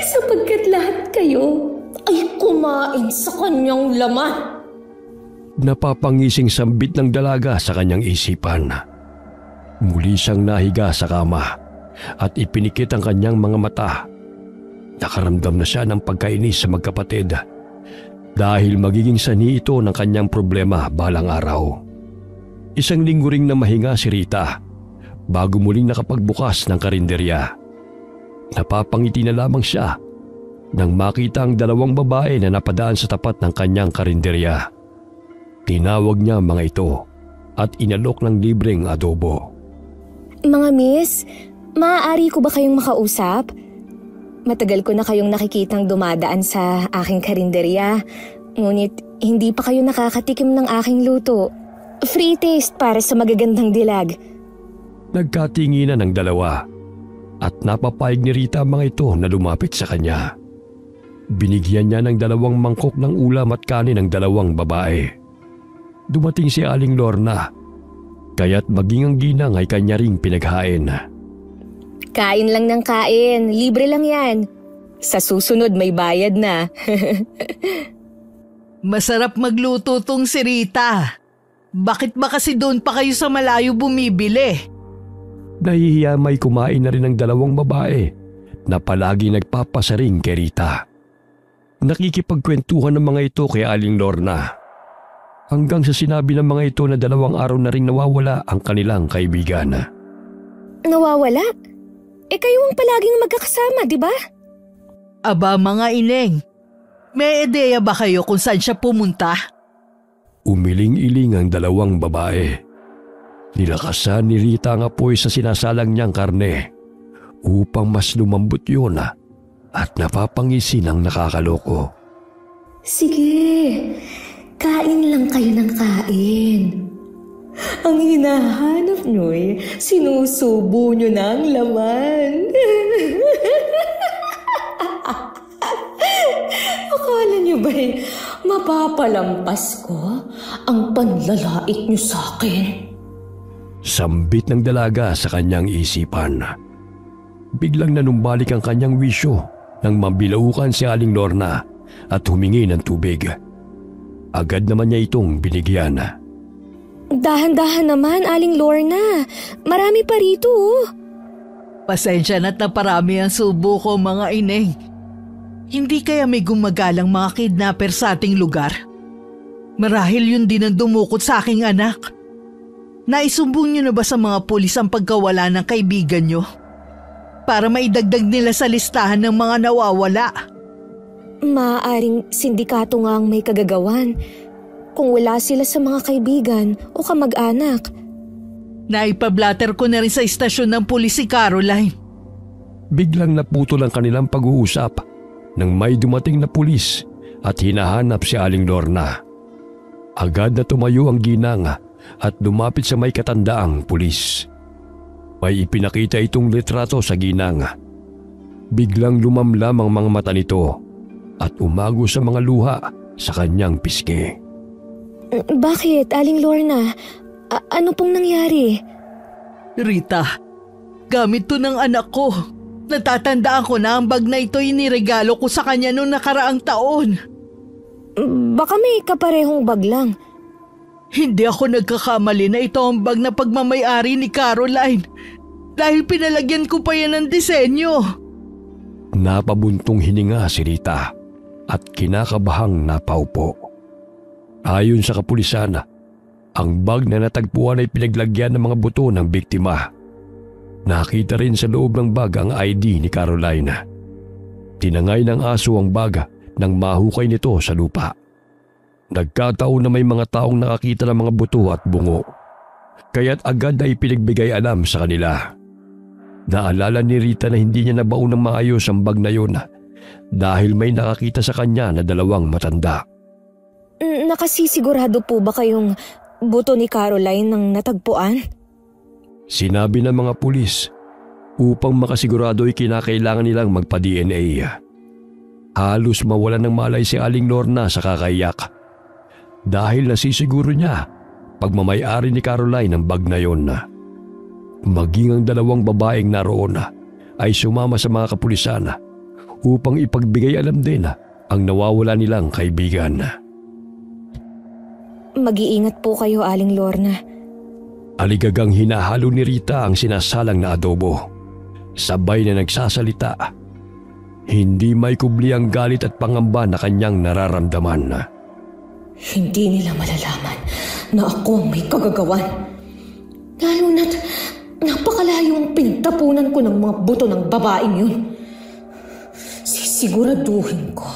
Sapagkat lahat kayo ay kumain sa kanyang laman. Napapangising sambit ng dalaga sa kanyang isipan. Muli siyang nahiga sa kama at ipinikit ang kanyang mga mata. Nakaramdam na siya ng pagkainis sa magkapatid dahil magiging sanhi ito ng kanyang problema balang araw. Isang linggo ring namahinga si Rita bago muling nakapagbukas ng karinderya. Napapangiti na lamang siya nang makita ang dalawang babae na napadaan sa tapat ng kanyang karinderya. Tinawag niya mga ito at inalok ng libreng adobo. Mga miss, maaari ko ba kayong makausap? Matagal ko na kayong nakikitang dumadaan sa aking karinderya, ngunit hindi pa kayo nakakatikim ng aking luto. Free taste para sa magagandang dilag. Nagkatinginan ng dalawa at napapayag ni Rita ang mga ito na lumapit sa kanya. Binigyan niya ng 2 mangkok ng ulam at kanin ng 2 babae. Dumating si Aling Lorna, kaya't maging ang ginang ay kanya ring pinaghain. Kain lang ng kain, libre lang yan. Sa susunod may bayad na. Masarap magluto tong si Rita. Bakit ba kasi doon pa kayo sa malayo bumibili? Nahihiya may kumain na rin ng 2 babae na palagi nagpapasaring kay Rita. Nakikipagkwentuhan ng mga ito kay Aling Lorna. Hanggang sa sinabi ng mga ito na 2 araw na rin nawawala ang kanilang kaibigan. Nawawala? Kayo ang palaging magkakasama, di ba? Aba mga ineng, may ideya ba kayo kung saan siya pumunta? Umiling-iling ang 2 babae. Nilakasan ni Rita ang apoy sa sinasalang niyang karne upang mas lumambot yun at napapangisi ng nakakaloko. Sige, kain lang kayo ng kain. Ang hinahanap nyo'y sinusubo nyo na ang laman. Akala nyo ba'y mapapalampas ko ang panlalait nyo sa akin? Sambit ng dalaga sa kanyang isipan. biglang nanumbalik ang kanyang wisyo nang mabilaukan si Aling Lorna at humingi ng tubig. Agad naman niya itong binigyan. Dahan-dahan naman, Aling Lorna. Marami pa rito. Pasensya na't naparami ang subo ko, mga ineng. Hindi kaya may gumagalang mga kidnapper sa ating lugar? Marahil yun din ang dumukot sa aking anak. Naisumbong niyo na ba sa mga pulis ang pagkawala ng kaibigan niyo? Para maidagdag nila sa listahan ng mga nawawala. Maaaring sindikato nga ang may kagagawan kung wala sila sa mga kaibigan o kamag-anak. Naipablatter ko na rin sa istasyon ng pulis si Caroline. Biglang naputol ang kanilang pag-uusap nang may dumating na pulis at hinahanap si Aling Lorna. Agad na tumayo ang ginang at lumapit sa may katandaang pulis. May ipinakita itong litrato sa ginang. Biglang lumamlam ang mga mata nito at umago sa mga luha sa kanyang pisngi. Bakit, Aling Lorna? Ano pong nangyari? Rita, gamit to ng anak ko. Natatandaan ko na ang bag na ito iniregalo ko sa kanya noong nakaraang taon. Baka may kaparehong bag lang. Hindi ako nagkakamali na ito ang bag na pagmamayari ni Caroline dahil pinalagyan ko pa yan ng disenyo. Napabuntong hininga si Rita at kinakabahang napaupo. Ayon sa kapulisan, ang bag na natagpuan ay pinaglagyan ng mga buto ng biktima. Nakita rin sa loob ng bag ang ID ni Caroline. Tinangay ng aso ang bag nang mahukay nito sa lupa. Nagkataon na may mga taong nakakita ng mga buto at bungo, kaya't agad ay pinagbigay alam sa kanila. Naalala ni Rita na hindi niya nabaon ng maayos ang bag na yun dahil may nakakita sa kanya na dalawang matanda. Nakasisigurado po ba kayong buto ni Caroline nang natagpuan? Sinabi ng mga pulis, upang makasigurado ay kinakailangan nilang magpa-DNA. Halos mawalan ng malay si Aling Lorna sa kakaiyak dahil nasisiguro niya pagmamayari ni Caroline ang bag na yon. Maging ang dalawang babaeng naroon ay sumama sa mga kapulisan upang ipagbigay alam din ang nawawala nilang kaibigan. Mag-iingat po kayo, Aling Lorna. Aligagang hinahalo ni Rita ang sinasalang na adobo. Sabay na nagsasalita. Hindi may kubli ang galit at pangamba na kanyang nararamdaman. Hindi nila malalaman na ako ang may kagagawan. Lalo na't napakalayong pinagtapunan ko ng mga buto ng babaeng yun. Sisiguraduhin ko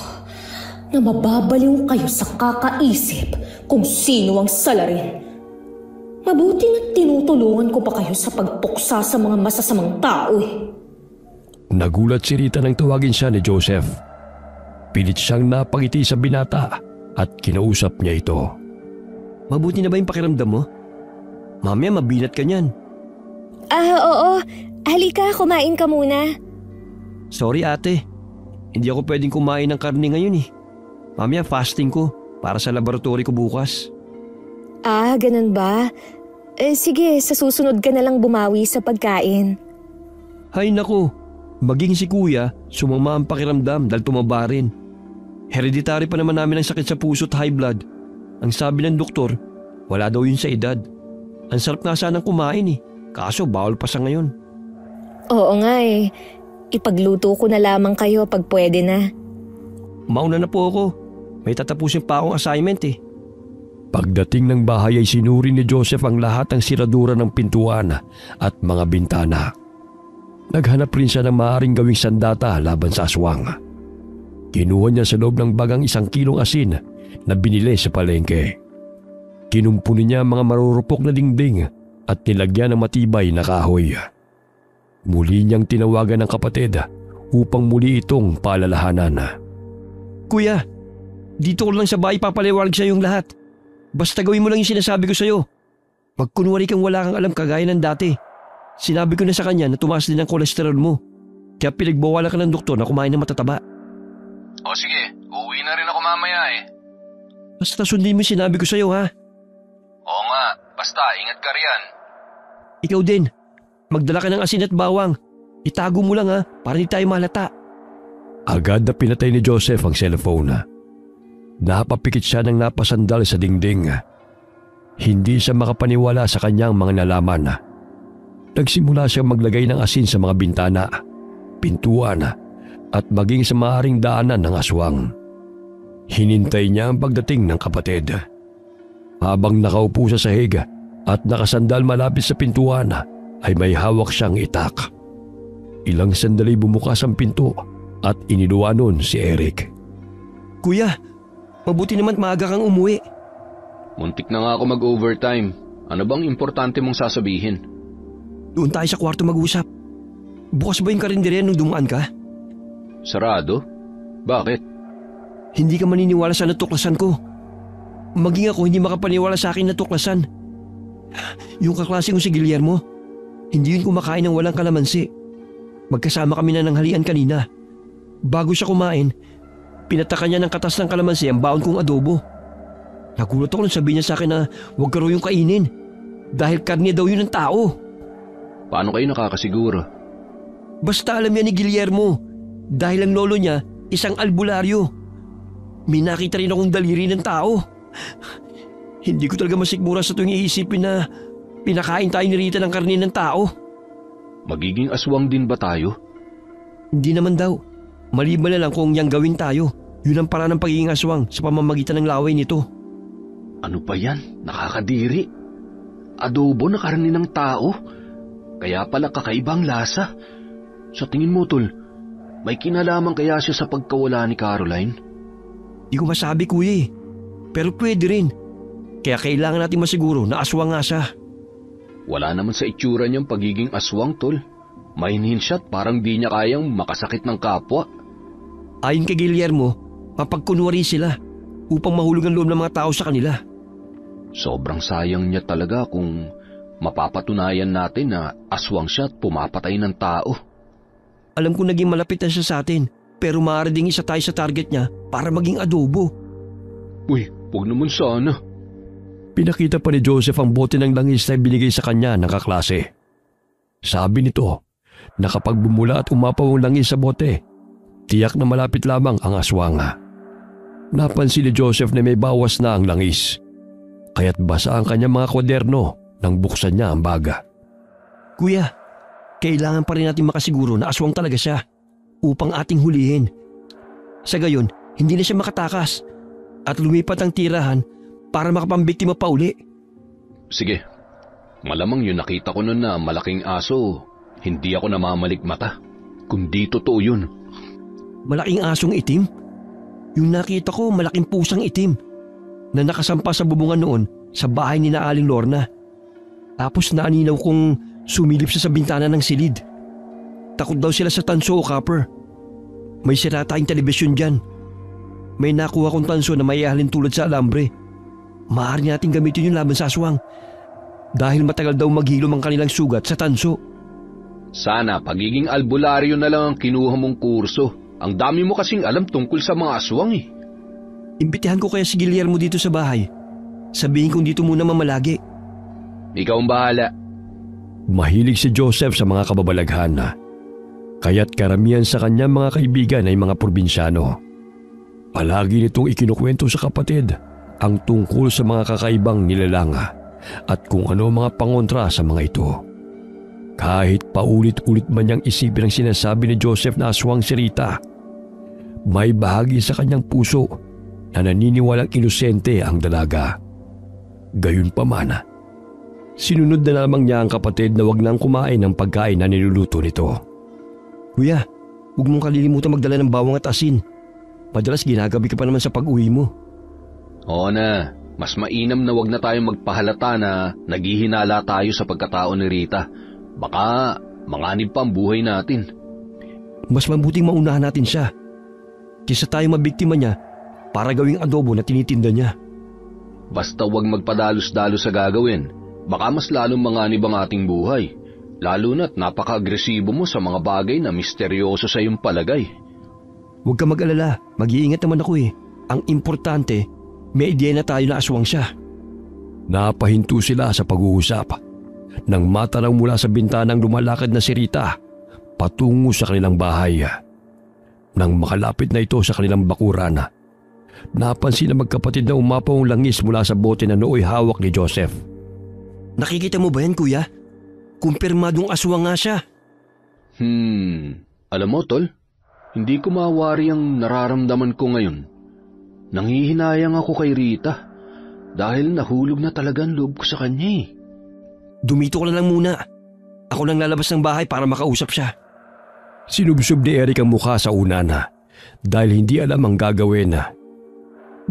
na mababaliw kayo sa kakaisip kung sino ang salarin. Mabuti na tinutulungan ko pa kayo sa pagpuksa sa mga masasamang tao eh. Nagulat si Rita nang tawagin siya ni Joseph. Pilit siyang napangiti sa binata at kinausap niya ito. Mabuti na ba yung pakiramdam mo? Mamaya mabinat ka niyan. Oo. Halika, kumain ka muna. Sorry ate, hindi ako pwedeng kumain ng karne ngayon eh. Mamaya fasting ko para sa laboratory ko bukas. Ganun ba? Sige, sa susunod ka na lang bumawi sa pagkain. Hay nako, maging si kuya, sumama ang pakiramdam dahil tumaba rin. Hereditary pa naman namin ang sakit sa puso at high blood. Ang sabi ng doktor, wala daw yun sa edad. Ang sarap nga sanang kumain eh, kaso bawal pa sa ngayon. Oo nga eh, ipagluto ko na lamang kayo pag pwede na. Mauna na po ako, may tatapusin pa akong assignment eh. Pagdating ng bahay ay sinuri ni Joseph ang lahat ng siradura ng pintuan at mga bintana. Naghanap rin siya ng maaaring gawing sandata laban sa aswang. Kinuha niya sa loob ng bagang 1 kilong asin na binili sa palengke. Kinumpuni niya ang mga marurupok na dingding at nilagyan ng matibay na kahoy. Muli niyang tinawagan ng kapatid upang muli itong paalalahanan. Kuya, dito ko lang sa bahay papaliwanag sa iyong lahat. Basta gawin mo lang yung sinasabi ko sa'yo. Magkunwari kang wala kang alam kagaya ng dati. Sinabi ko na sa kanya na tumaas din ang kolesterol mo. Kaya pinagbawalan ka ng doktor na kumain ng matataba. O sige, uuwi na rin ako mamaya eh. Basta sundin mo yung sinabi ko sa'yo ha. Oo nga, basta ingat ka riyan. Ikaw din, magdala ka ng asin at bawang. Itago mo lang ha, para hindi tayo malata. Agad na pinatay ni Joseph ang cellphone. Napapikit siya ng napasandal sa dingding. Hindi siya makapaniwala sa kanyang mga nalaman. Nagsimula siyang maglagay ng asin sa mga bintana, pintuan at maging sa maaaring daanan ng aswang. Hinintay niya ang pagdating ng kapatid. Habang nakaupo sa sahig at nakasandal malapit sa pintuan ay may hawak siyang itak. Ilang sandali bumukas ang pinto at iniluwa nun si Eric. Kuya, mabuti naman maaga kang umuwi. Muntik na nga ako mag-overtime. Ano bang importante mong sasabihin? Doon tayo sa kwarto mag-usap. Bukas ba yung karinderya nung dumaan ka? Sarado? Bakit? Hindi ka maniniwala sa natuklasan ko. Maging ako hindi makapaniwala sa akin natuklasan. Yung kaklase kong si Guillermo, hindi yun kumakain ng walang kalamansi. Magkasama kami na nanghalian kanina. Bago siya kumain, pinataka niya ng katas ng kalamansi ang baon kong adobo. Nagulat ako nang sabihin niya sa akin na huwag ka raw yung kainin dahil karne daw yun ng tao. Paano kayo nakakasiguro? Basta alam niya ni Guillermo dahil ang lolo niya isang albularyo. May nakita rin akong daliri ng tao. Hindi ko talaga masikmura sa tuwing iisipin na pinakain tayo ni Rita ng karne ng tao. Magiging aswang din ba tayo? Hindi naman daw. Maliban na lang kung yang gawin tayo. Yun ang paraan ng pagiging aswang sa pamamagitan ng laway nito. Ano pa yan? Nakakadiri. Adobo na karne ng tao. Kaya pala kakaibang lasa. Sa tingin mo, Tol, may kinalaman kaya siya sa pagkawala ni Caroline? Di ko masabi, kuya eh. Pero pwede rin. Kaya kailangan natin masiguro na aswang nga siya. Wala naman sa itsura niyang pagiging aswang, Tol. Mahinhin siya at parang di niya kayang makasakit ng kapwa. Ayon kay Guillermo, mapagkunwari sila upang mahulog ang loob ng mga tao sa kanila. Sobrang sayang niya talaga kung mapapatunayan natin na aswang siya at pumapatay ng tao. Alam ko naging malapit na siya sa atin, pero maaari ding isa tayo sa target niya para maging adobo. Uy, huwag naman sana. Pinakita pa ni Joseph ang bote ng langis na binigay sa kanya ng kaklase. Sabi nito na kapag bumula at umapaw ang langis sa bote, tiyak na malapit lamang ang aswang. Napansin ni Joseph na may bawas na ang langis, kaya't basa ang kanyang mga kwaderno nang buksan niya ang baga. Kuya, kailangan pa rin natin makasiguro na aswang talaga siya upang ating hulihin. Sa gayon, hindi na siya makatakas at lumipat ang tirahan para makapambiktima pa uli. Sige, malamang yun nakita ko nun na malaking aso, hindi ako namamalikmata. Kundi totoo yun. Malaking asong itim? Yung nakita ko malaking pusang itim na nakasampa sa bubungan noon sa bahay ni na Aling Lorna. Tapos naaninaw kong sumilip siya sa bintana ng silid. Takot daw sila sa tanso o copper. May sira tayong telebisyon dyan. May nakuha kong tanso na may ihalin tulad sa alambre. Maaari natin gamitin yung laban sa aswang dahil matagal daw maghilom ang kanilang sugat sa tanso. Sana pagiging albularyo na lang ang kinuha mong kurso. Ang dami mo kasing alam tungkol sa mga aswang eh. Imbitihan ko kaya si Guillermo dito sa bahay. Sabihin kong dito muna mamalagi. Ikaw ang bahala. Mahilig si Joseph sa mga kababalaghan, kaya't karamihan sa kanyang mga kaibigan ay mga probinsyano. Palagi nitong ikinukwento sa kapatid ang tungkol sa mga kakaibang nilalang at kung ano mga pangontra sa mga ito. Kahit paulit-ulit man niyang isipin ang sinasabi ni Joseph na aswang si Rita, may bahagi sa kanyang puso na naniniwalang inosente ang dalaga. Gayunpaman, sinunod na lamang niya ang kapatid na wag nang kumain ng pagkain na niluluto nito. Kuya, huwag mong kalilimutan magdala ng bawang at asin. Madalas ginagabi ka pa naman sa pag-uwi mo. Oo na, mas mainam na wag na tayong magpahalata na naghihinala tayo sa pagkatao ni Rita. Baka manganib pa ang buhay natin. Mas mabuting maunahan natin siya kaysa tayo mabiktima niya para gawing adobo na tinitinda niya. Basta wag magpadalos-dalos sa gagawin. Baka mas lalong manganib ang ating buhay. Lalo na't napaka-agresibo mo sa mga bagay na misteryoso sa iyong palagay. Huwag ka mag-alala, mag-iingat naman ako eh. Ang importante, may ideya na tayo na aswang siya. Napahinto sila sa pag-uusap nang matanaw mula sa bintanang lumalakad na si Rita patungo sa kanilang bahay. Nang makalapit na ito sa kanilang bakuran, napansin na magkapatid na umapaw ang langis mula sa bote na nooy hawak ni Joseph. Nakikita mo ba yan, kuya? Kumpirmadong aswang nga siya. Alam mo, tol, hindi ko mawari ang nararamdaman ko ngayon. Nanghihinayang ako kay Rita dahil nahulog na talaga ang loob ko sa kanya. Dumito ka lang muna. Ako lang lalabas ng bahay para makausap siya. Sinubsob ni Eric ang mukha sa unana dahil hindi alam ang gagawin.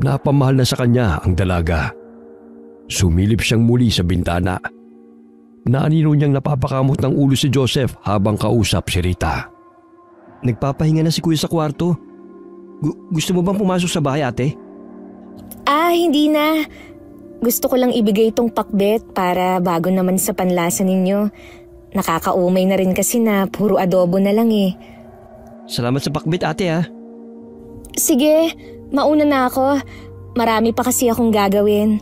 Napamahal na sa kanya ang dalaga. Sumilip siyang muli sa bintana. Naanino niyang napapakamot ng ulo si Joseph habang kausap si Rita. Nagpapahinga na si kuya sa kwarto. Gusto mo bang pumasok sa bahay, ate? Hindi na. Gusto ko lang ibigay itong pakbet para bago naman sa panlasa ninyo. Nakakaumay na rin kasi na puro adobo na lang eh. Salamat sa pakbet, ate ha. Sige, mauna na ako. Marami pa kasi akong gagawin.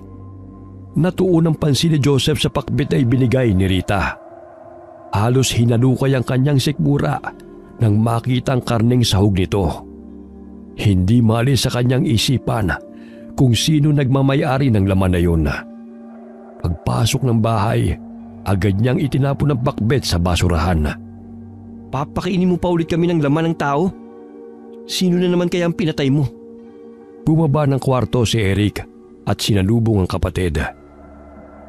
Natuon ang pansin ni Joseph sa pakbet na ibinigay ni Rita. Halos hinalukay ang kanyang sikmura nang makita ang karneng sahog nito. Hindi maalis sa kanyang isipan kung sino nagmamayari ng laman na yun. Pagpasok ng bahay, agad niyang itinapon ang pakbet sa basurahan. Papakainin mo pa ulit kami ng laman ng tao? Sino na naman kaya ang pinatay mo? Bumaba ng kwarto si Eric at sinalubong ang kapatid.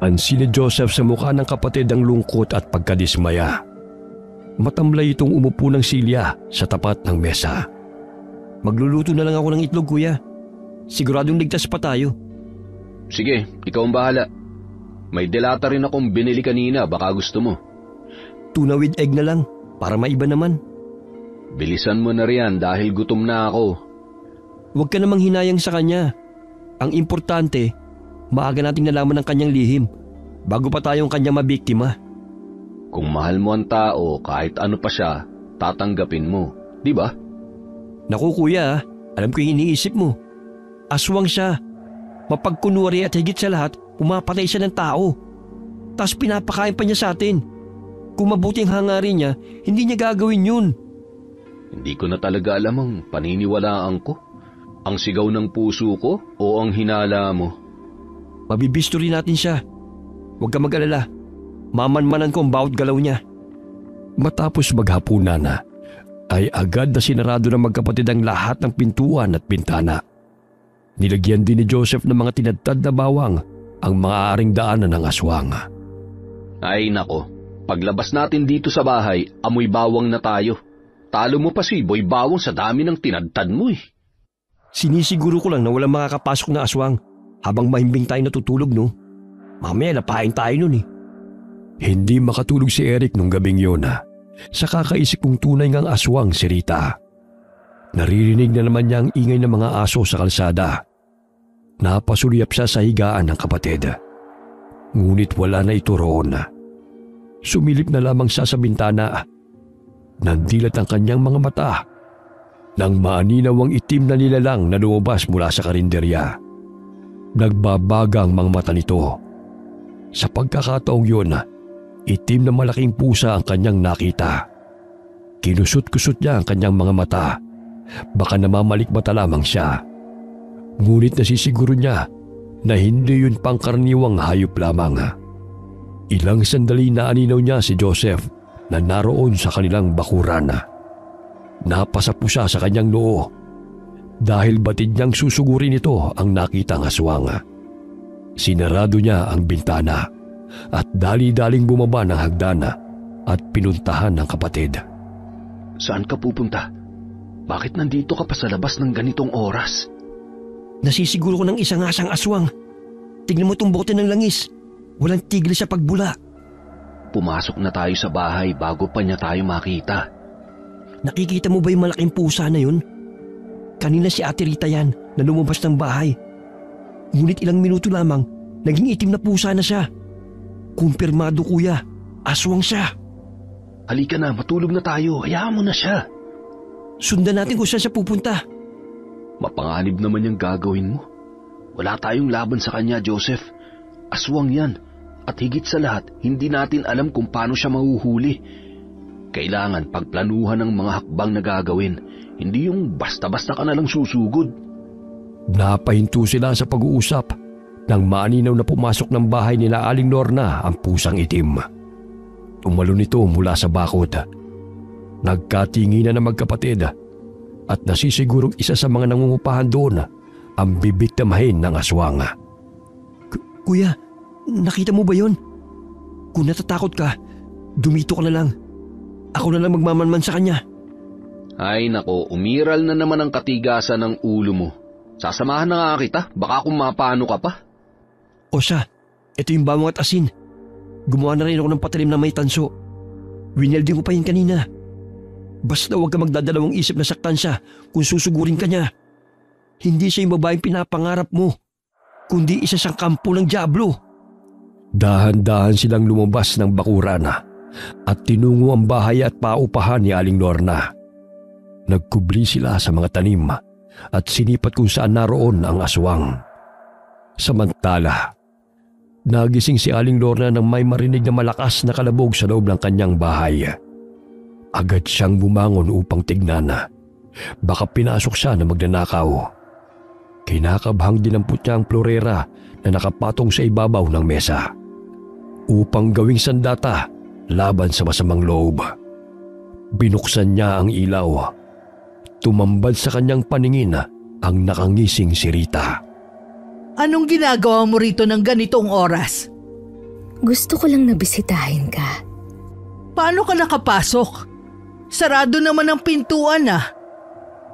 Pansin ni Joseph sa mukha ng kapatid ang lungkot at pagkadismaya. Matamlay itong umupo ng silya sa tapat ng mesa. Magluluto na lang ako ng itlog, kuya. Siguradong ligtas pa tayo. Sige, ikaw ang bahala. May delata rin akong binili kanina, baka gusto mo. Tuna with egg na lang, para maiba naman. Bilisan mo na riyan dahil gutom na ako. Huwag ka namang hinayang sa kanya. Ang importante, maaga nating nalaman ang kanyang lihim bago pa tayong kanyang mabiktima. Kung mahal mo ang tao, kahit ano pa siya, tatanggapin mo, di ba? Naku kuya, alam ko yung iniisip mo. Aswang siya. Mapagkunwari at higit sa lahat, pumapatay siya ng tao. Tapos pinapakain pa niya sa atin. Kung mabuti ang hangarin niya, hindi niya gagawin yun. Hindi ko na talaga alam ang paniniwalaan ko. Ang sigaw ng puso ko o ang hinala mo. Mabibisto rin natin siya. Huwag ka mag-alala. Mamanmanan ko ang bawat galaw niya. Matapos maghapunan ay agad na sinarado ng magkapatid ang lahat ng pintuan at bintana. Nilagyan din ni Joseph ng mga tinadtad na bawang ang maaaring daanan ng aswang. Ay nako, paglabas natin dito sa bahay, amoy bawang na tayo. Talo mo pa si Boy Bawang sa dami ng tinadtad mo eh. Sinisiguro ko lang na walang makakapasok na aswang habang mahimbing tayo natutulog, no? Mamaya napain tayo nun eh. Hindi makatulog si Eric nung gabing yun. Sa kakaisip kong tunay ngang aswang si Rita. Naririnig na naman niya ang ingay ng mga aso sa kalsada. Napasulyap siya sa higaan ng kapatid. Ngunit wala na ito roon. Sumilip na lamang siya sa bintana. Nandilat ang kanyang mga mata nang maaninaw ang itim na nilalang na lumabas mula sa karinderya. Nagbabaga ang mga mata nito. Sa pagkakataong yun, itim na malaking pusa ang kanyang nakita. Kinusot-kusot niya ang kanyang mga mata. Baka namamalikmata lamang siya. Ngunit nasisiguro niya na hindi yun pangkaraniwang hayop lamang. Ilang sandali na aninaw niya si Joseph na naroon sa kanilang bakuran. Napasapu siya sa kanyang noo dahil batid niyang susugurin ito ang nakitang aswang. Sinarado niya ang bintana at dali-daling bumaba ng hagdana at pinuntahan ng kapatid. Saan ka pupunta? Bakit nandito ka pa sa labas ng ganitong oras? Nasisiguro ko ng isang asang aswang. Tignan mo itong bote ng langis. Walang tigil sa pagbula. Pumasok na tayo sa bahay bago pa niya tayo makita. Nakikita mo ba yung malaking pusa na yun? Kanina si Ate Rita yan na lumabas ng bahay. Ngunit ilang minuto lamang, naging itim na pusa na siya. Kumpirmado kuya, aswang siya. Halika na, matulog na tayo. Hayaan mo na siya. Sundan natin kung saan siya pupunta. Mapanganib naman yung gagawin mo. Wala tayong laban sa kanya, Joseph. Aswang yan. At higit sa lahat, hindi natin alam kung paano siya mahuhuli. Kailangan pagplanuhan ng mga hakbang na gagawin, hindi yung basta-basta ka na lang susugod. Napahinto sila sa pag-uusap nang maninaw na pumasok ng bahay nila Aling Lorna ang pusang itim. Tumalon ito mula sa bakod. Nagkatinginan na magkapatid at nasisigurong isa sa mga nangungupahan doon ang bibiktimahin ng aswang. Kuya, nakita mo ba yon? Kung natatakot ka, dumito ka na lang. Ako na lang magmamanman sa kanya. Ay nako, umiral na naman ang katigasan ng ulo mo. Sasamahan na nga kita, baka kung mapano ka pa. O siya, ito yung bawang at asin. Gumawa na rin ako ng patalim na may tanso. Winelding ko pa yun kanina. Basta huwag ka magdadalawang isip na saktan siya kung susugurin ka niya. Hindi siya yung babaeng pinapangarap mo, kundi isa siyang kampo ng dyablo. Dahan-dahan silang lumabas ng bakuran at tinungo ang bahay at paupahan ni Aling Lorna. Nagkubli sila sa mga tanim at sinipat kung saan naroon ang aswang. Samantala, nagising si Aling Lorna nang may marinig na malakas na kalabog sa loob ng kanyang bahay. Agad siyang bumangon upang tignan. Baka pinasok siya na magnanakaw. Kinakabhang dinampot niya ang plorera na nakapatong sa ibabaw ng mesa upang gawing sandata laban sa masamang loob. Binuksan niya ang ilaw. Tumambad sa kanyang paningin ang nakangising si Rita. Anong ginagawa mo rito ng ganitong oras? Gusto ko lang nabisitahin ka. Paano ka nakapasok? Sarado naman ang pintuan ah.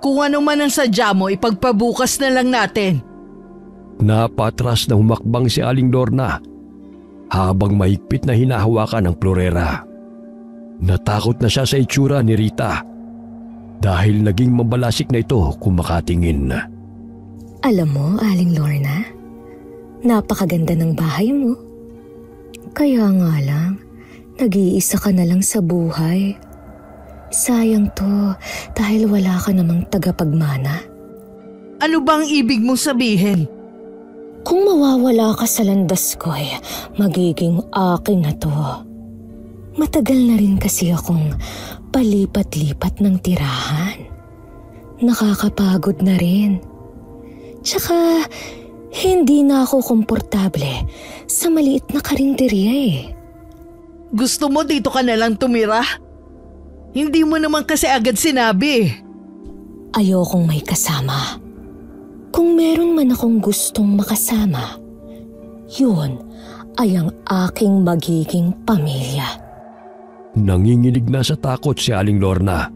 Kung ano man ang sadya mo, ipagpabukas na lang natin. Napatras na humakbang si Aling Lorna habang mahigpit na hinahawakan ang plorera. Natakot na siya sa itsura ni Rita dahil naging mabalasik na ito kung makatingin. Alam mo, Aling Lorna, napakaganda ng bahay mo. Kaya nga lang, nag-iisa ka na lang sa buhay. Sayang to dahil wala ka namang tagapagmana. Ano bang ibig mong sabihin? Kung mawawala ka sa landas ko, magiging akin na to. Matagal na rin kasi akong palipat-lipat ng tirahan. Nakakapagod na rin. Tsaka, hindi na ako komportable sa maliit na karinderya eh. Gusto mo dito ka na lang tumira? Hindi mo naman kasi agad sinabi. Ayokong may kasama. Kung meron man akong gustong makasama, yun ay ang aking magiging pamilya. Nanginginig na sa takot si Aling Lorna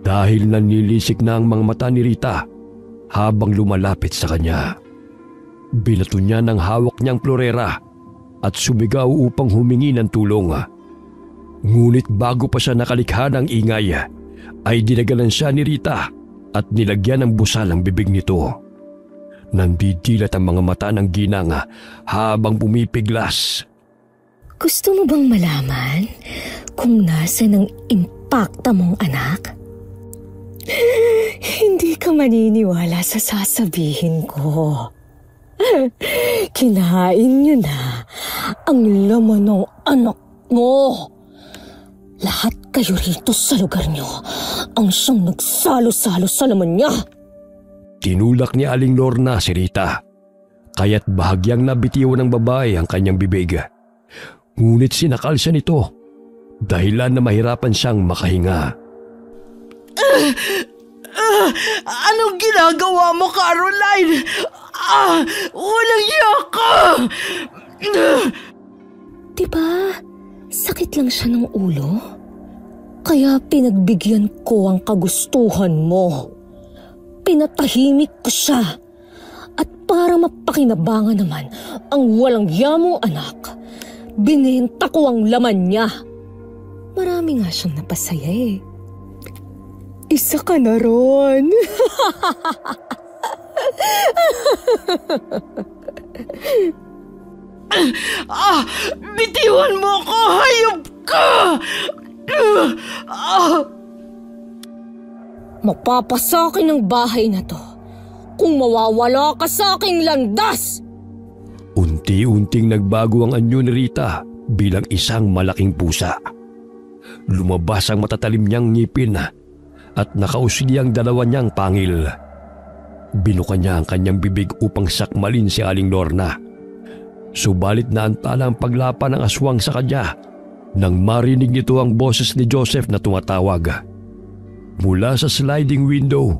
dahil nanilisik na ang mga mata ni Rita habang lumalapit sa kanya. Binato niya ng hawak niyang plorera at sumigaw upang humingi ng tulong. Ngunit bago pa siya nakalikha ng ingay, ay dinagalan siya ni Rita at nilagyan ng busal ang bibig nito. Nandidilat ang mga mata ng ginang habang pumipiglas. Gusto mo bang malaman kung nasa ng impakta mong anak? Hindi ka maniniwala sa sasabihin ko. Kinain niyo na ang laman ng anak mo. Lahat kayo rito sa lugar niyo ang siyang nagsalo-salo sa laman niya. Tinulak ni Aling Lorna si Rita, kaya't bahagyang nabitiwan ng babae ang kanyang bibig. Ngunit sinakal siya nito, dahilan na mahirapan siyang makahinga. Anong ginagawa mo, Caroline? Walang iya ka! Diba, sakit lang siya ng ulo? Kaya pinagbigyan ko ang kagustuhan mo. Pinatahimik ko siya. At para mapakinabangan naman ang walang yamong anak, binenta ko ang laman niya. Marami nga siyang napasaya eh. Isa ka na ron. Bitiwan mo ko! Hayop ka! Mapapasakin ang bahay na to kung mawawala ka sa aking landas! Unti-unting nagbago ang anyo ni Rita bilang isang malaking pusa. Lumabas ang matatalim niyang ngipin at nakausli ang dalawa niyang pangil. Binuka niya ang kanyang bibig upang sakmalin si Aling Lorna. Subalit naantala ang paglapa ng aswang sa kanya nang marinig nito ang boses ni Joseph na tumatawag. Mula sa sliding window,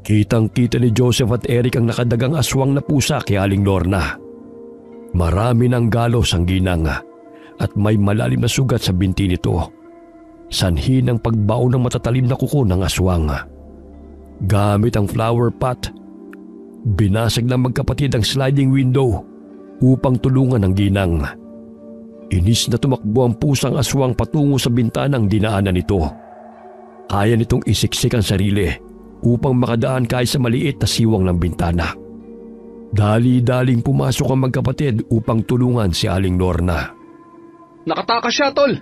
kitang-kita ni Joseph at Eric ang nakadagang aswang na pusa kay Aling Lorna. Marami ng galos ang ginang at may malalim na sugat sa binti nito. Sanhi ng pagbaon ng matatalim na kuko ng aswang. Gamit ang flower pot, binasag ng magkapatid ang sliding window upang tulungan ang ginang. Inis na tumakbo ang pusang aswang patungo sa bintanang dinaanan nito. Kaya nitong isiksik ang sarili upang makadaan kahit sa maliit na siwang ng bintana. Dali-daling pumasok ang magkapatid upang tulungan si Aling Lorna. Nakatakas siya, Tol!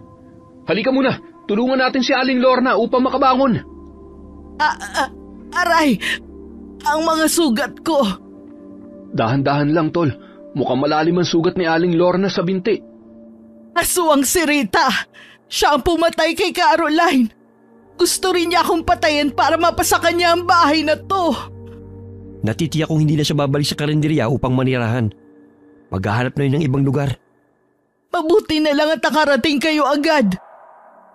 Halika muna! Tulungan natin si Aling Lorna upang makabangon. Aray! Ang mga sugat ko! Dahan-dahan lang, Tol. Mukhang malalim ang sugat ni Aling Lorna sa binti. Aswang si Rita! Siya ang pumatay kay Caroline! Gusto rin niya akong patayin para mapasakan niya ang bahay na to! Natitiyak kong hindi na siya babalik sa karinderya upang manirahan. Maghahanap na yun ng ibang lugar. Mabuti na lang at nakarating kayo agad.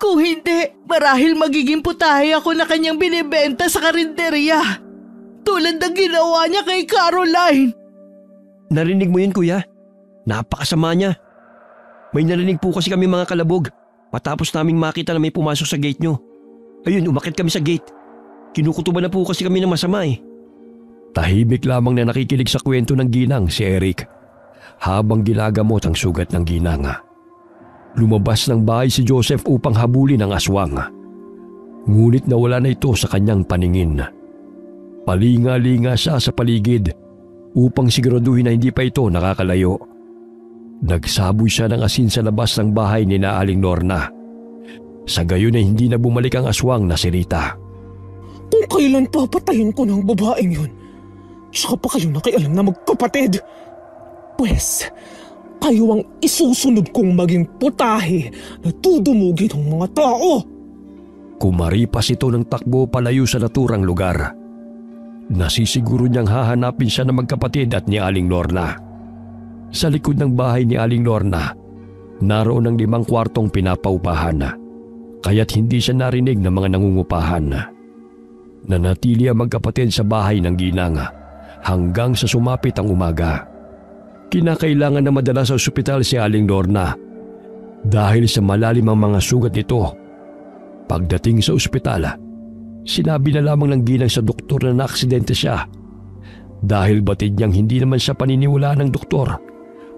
Kung hindi, marahil magiging putahe ako na kanyang binibenta sa karinderya. Tulad ng ginawa niya kay Caroline. Narinig mo yun, kuya? Napakasama niya. May narinig po kasi kami mga kalabog matapos naming makita na may pumasok sa gate nyo. Ayun, umakyat kami sa gate. Kinukutuban na po kasi kami ng masama eh. Tahimik lamang na nakikinig sa kwento ng ginang si Eric habang ginagamot ang sugat ng ginang. Lumabas ng bahay si Joseph upang habulin ang aswang. Ngunit nawala na ito sa kanyang paningin. Palinga-linga siya sa paligid upang siguraduhin na hindi pa ito nakakalayo. Nagsaboy siya ng asin sa labas ng bahay ni Aling Lorna. Sa gayon ay hindi na bumalik ang aswang na si Rita. Kung kailan papatayin ko ng babaeng yun, saka pa kayo nakialam na magkapatid. Pwes, kayo ang isusunod kong maging putahe na tudumugin ng mga tao. Kumaripas ito ng takbo palayo sa naturang lugar. Nasisiguro niyang hahanapin siya ng magkapatid at ni Aling Lorna. Sa likod ng bahay ni Aling Lorna, naroon ang 5 kwartong pinapaupahan, kaya't hindi siya narinig ng mga nangungupahan. Nanatili ang magkapatid sa bahay ng ginang hanggang sa sumapit ang umaga. Kinakailangan na madala sa ospital si Aling Lorna dahil sa malalim ang mga sugat nito. Pagdating sa ospital, sinabi na lamang ng ginang sa doktor na naaksidente siya dahil batid niyang hindi naman siya paniniwalaan ng doktor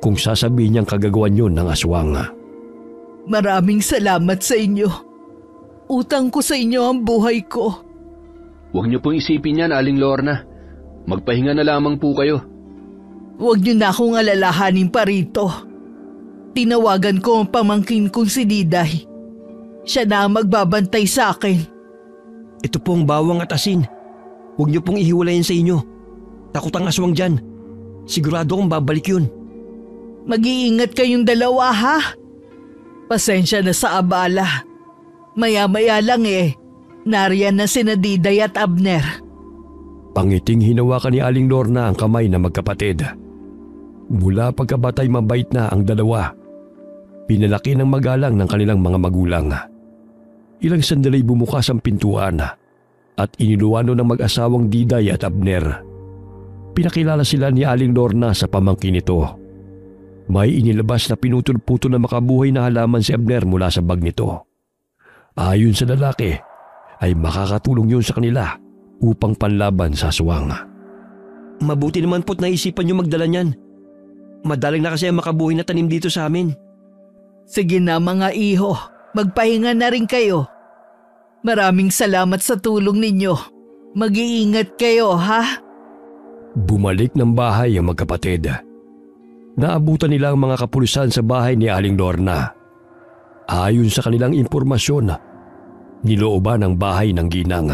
kung sasabihin niyang kagagawan yun ng aswang. Maraming salamat sa inyo. Utang ko sa inyo ang buhay ko. Huwag niyo pong isipin yan, Aling Lorna. Magpahinga na lamang po kayo. Huwag niyo na akong alalahanin pa rito. Tinawagan ko ang pamangkin kong si Diday. Siya na ang magbabantay sa akin. Ito pong bawang at asin. Huwag niyo pong ihiwalayin sa inyo. Takot ang aswang dyan. Sigurado kong babalik yun. Mag-iingat kayong dalawa ha. Pasensya na sa abala. Maya-maya lang nariyan na sina Diday at Abner. Pangiting hinawakan ni Aling Lorna ang kamay na magkapatid. Mula pagkabatay mabait na ang dalawa. Pinalaki ng magalang ng kanilang mga magulang. Ilang sandali bumukas ang pintuan at iniluwano ng mag-asawang Diday at Abner. Pinakilala sila ni Aling Lorna sa pamangkin nito. May inilabas na pinutol-putol na makabuhay na halaman si Abner mula sa bag nito. Ayon sa lalaki, ay makakatulong yun sa kanila upang panlaban sa aswang. Mabuti naman po't naisipan niyo magdala niyan. Madaling na kasi ang makabuhay na tanim dito sa amin. Sige na mga iho, magpahinga na rin kayo. Maraming salamat sa tulong ninyo. Mag-iingat kayo ha. Bumalik ng bahay ang magkapatid. Naabutan nila ang mga kapulisan sa bahay ni Aling Lorna. Ayon sa kanilang impormasyon, nilooban ang bahay ng ginang.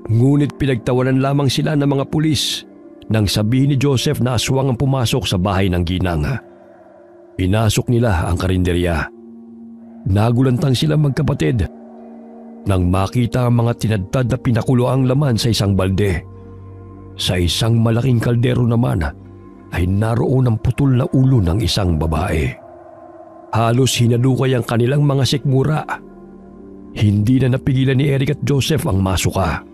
Ngunit pinagtawanan lamang sila ng mga pulis nang sabihin ni Joseph na aswang ang pumasok sa bahay ng ginang. Pinasok nila ang karinderya. Nagulantang silang magkapatid nang makita ang mga tinadtad na pinakuloang laman sa isang balde. Sa isang malaking kaldero naman ay naroon ang putol na ulo ng isang babae. Halos hinalukay ang kanilang mga sikmura. Hindi na napigilan ni Eric at Joseph ang masuka.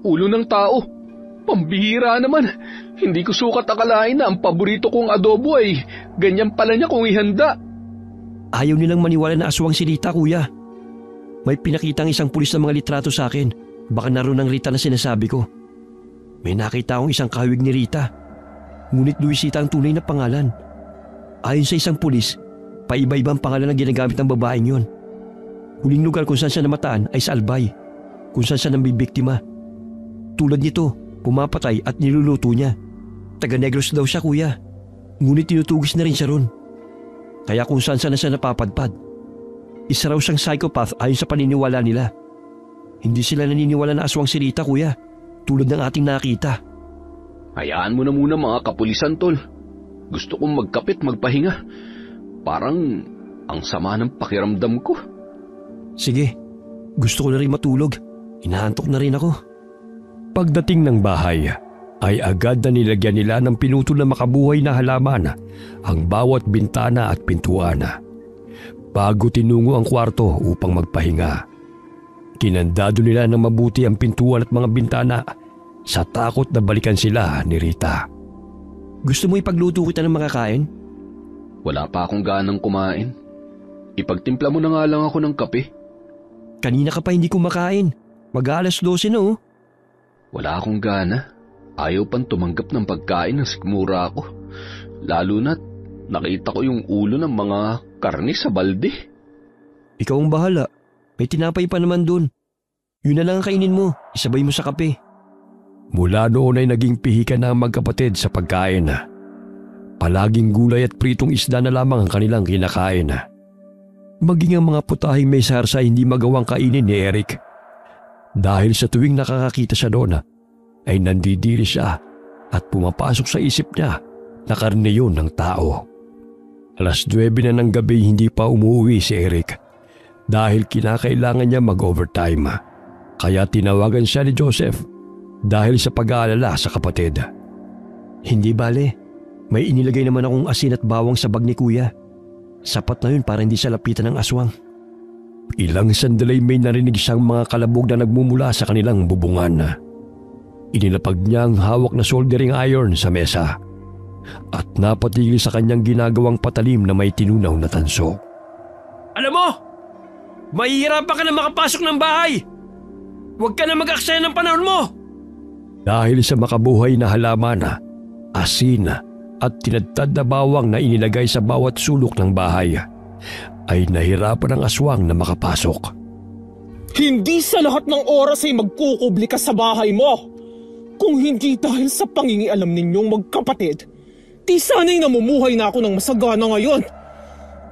Ulo ng tao? Pambihira naman. Hindi ko sukat akalain na ang paborito kong adobo ay ganyan pala niya kung ihanda. Ayaw nilang maniwala na aswang si Rita, kuya. May pinakitang isang pulis na mga litrato sa akin. Baka naroon ang Rita na sinasabi ko. May nakita akong isang kahawig ni Rita. Ngunit Luisita ang tunay na pangalan. Ayon sa isang pulis, paiba-ibang pangalan ang ginagamit ng babaeng yon. Huling lugar kung saan siya namataan ay sa Albay, kung saan siya nambibiktima. Tulad nito, pumapatay at niluluto niya. Taga Negros daw siya, kuya. Ngunit tinutugis na rin siya ron. Kaya kung saan na siya napapadpad. Isa raw siyang psychopath ayon sa paniniwala nila. Hindi sila naniniwala na aswang si Rita, kuya. Tulad ng ating nakita. Hayaan mo na muna mga kapulisan, tol. Gusto kong magkapit, magpahinga. Parang ang sama ng pakiramdam ko. Sige, gusto ko na rin matulog. Inaantok na rin ako. Pagdating ng bahay, ay agad na nilagyan nila ng pinutol na makabuhay na halaman ang bawat bintana at pintuan. Bago tinungo ang kwarto upang magpahinga, kinandado nila ng mabuti ang pintuan at mga bintana sa takot na balikan sila ni Rita. Gusto mo ipagluto kita ng makakain? Wala pa akong ganang kumain. Ipagtimpla mo na nga lang ako ng kape. Kanina ka pa hindi kumakain. Mag-alas 12 na oh. Wala akong gana. Ayaw pang tumanggap ng pagkain ng sikmura ko. Lalo na't nakita ko yung ulo ng mga karne sa balde. Ikaw ang bahala. May tinapay pa naman dun. Yun na lang ang kainin mo. Isabay mo sa kape. Mula noon ay naging pihikan na ang magkapatid sa pagkain. Palaging gulay at pritong isda na lamang ang kanilang kinakain. Maging ang mga putahing may sarsa hindi magawang kainin ni Eric. Dahil sa tuwing nakakakita siya doon, ay nandidiri siya at pumapasok sa isip niya na karne yun ng tao. 9:00 na ng gabi hindi pa umuwi si Eric dahil kinakailangan niya mag-overtime. Kaya tinawagan siya ni Joseph dahil sa pag-aalala sa kapatid. Hindi bale, may inilagay naman akong asin at bawang sa bag ni kuya. Sapat na yun para hindi siya lapitan ng aswang. Ilang sandali may narinig siyang mga kalabog na nagmumula sa kanilang bubungan. Inilapag niya ang hawak na soldering iron sa mesa at napatigil sa kanyang ginagawang patalim na may tinunaw na tanso. Alam mo, mahihirapan ka na makapasok ng bahay. Huwag ka na mag-aksaya ng panahon mo. Dahil sa makabuhay na halaman, asin at tinadtad na bawang na inilagay sa bawat sulok ng bahay, ay nahirapan ang aswang na makapasok. Hindi sa lahat ng oras ay magkukubli ka sa bahay mo. Kung hindi dahil sa pangingialam ninyong magkapatid, di sana'y namumuhay na ako ng masagana ngayon.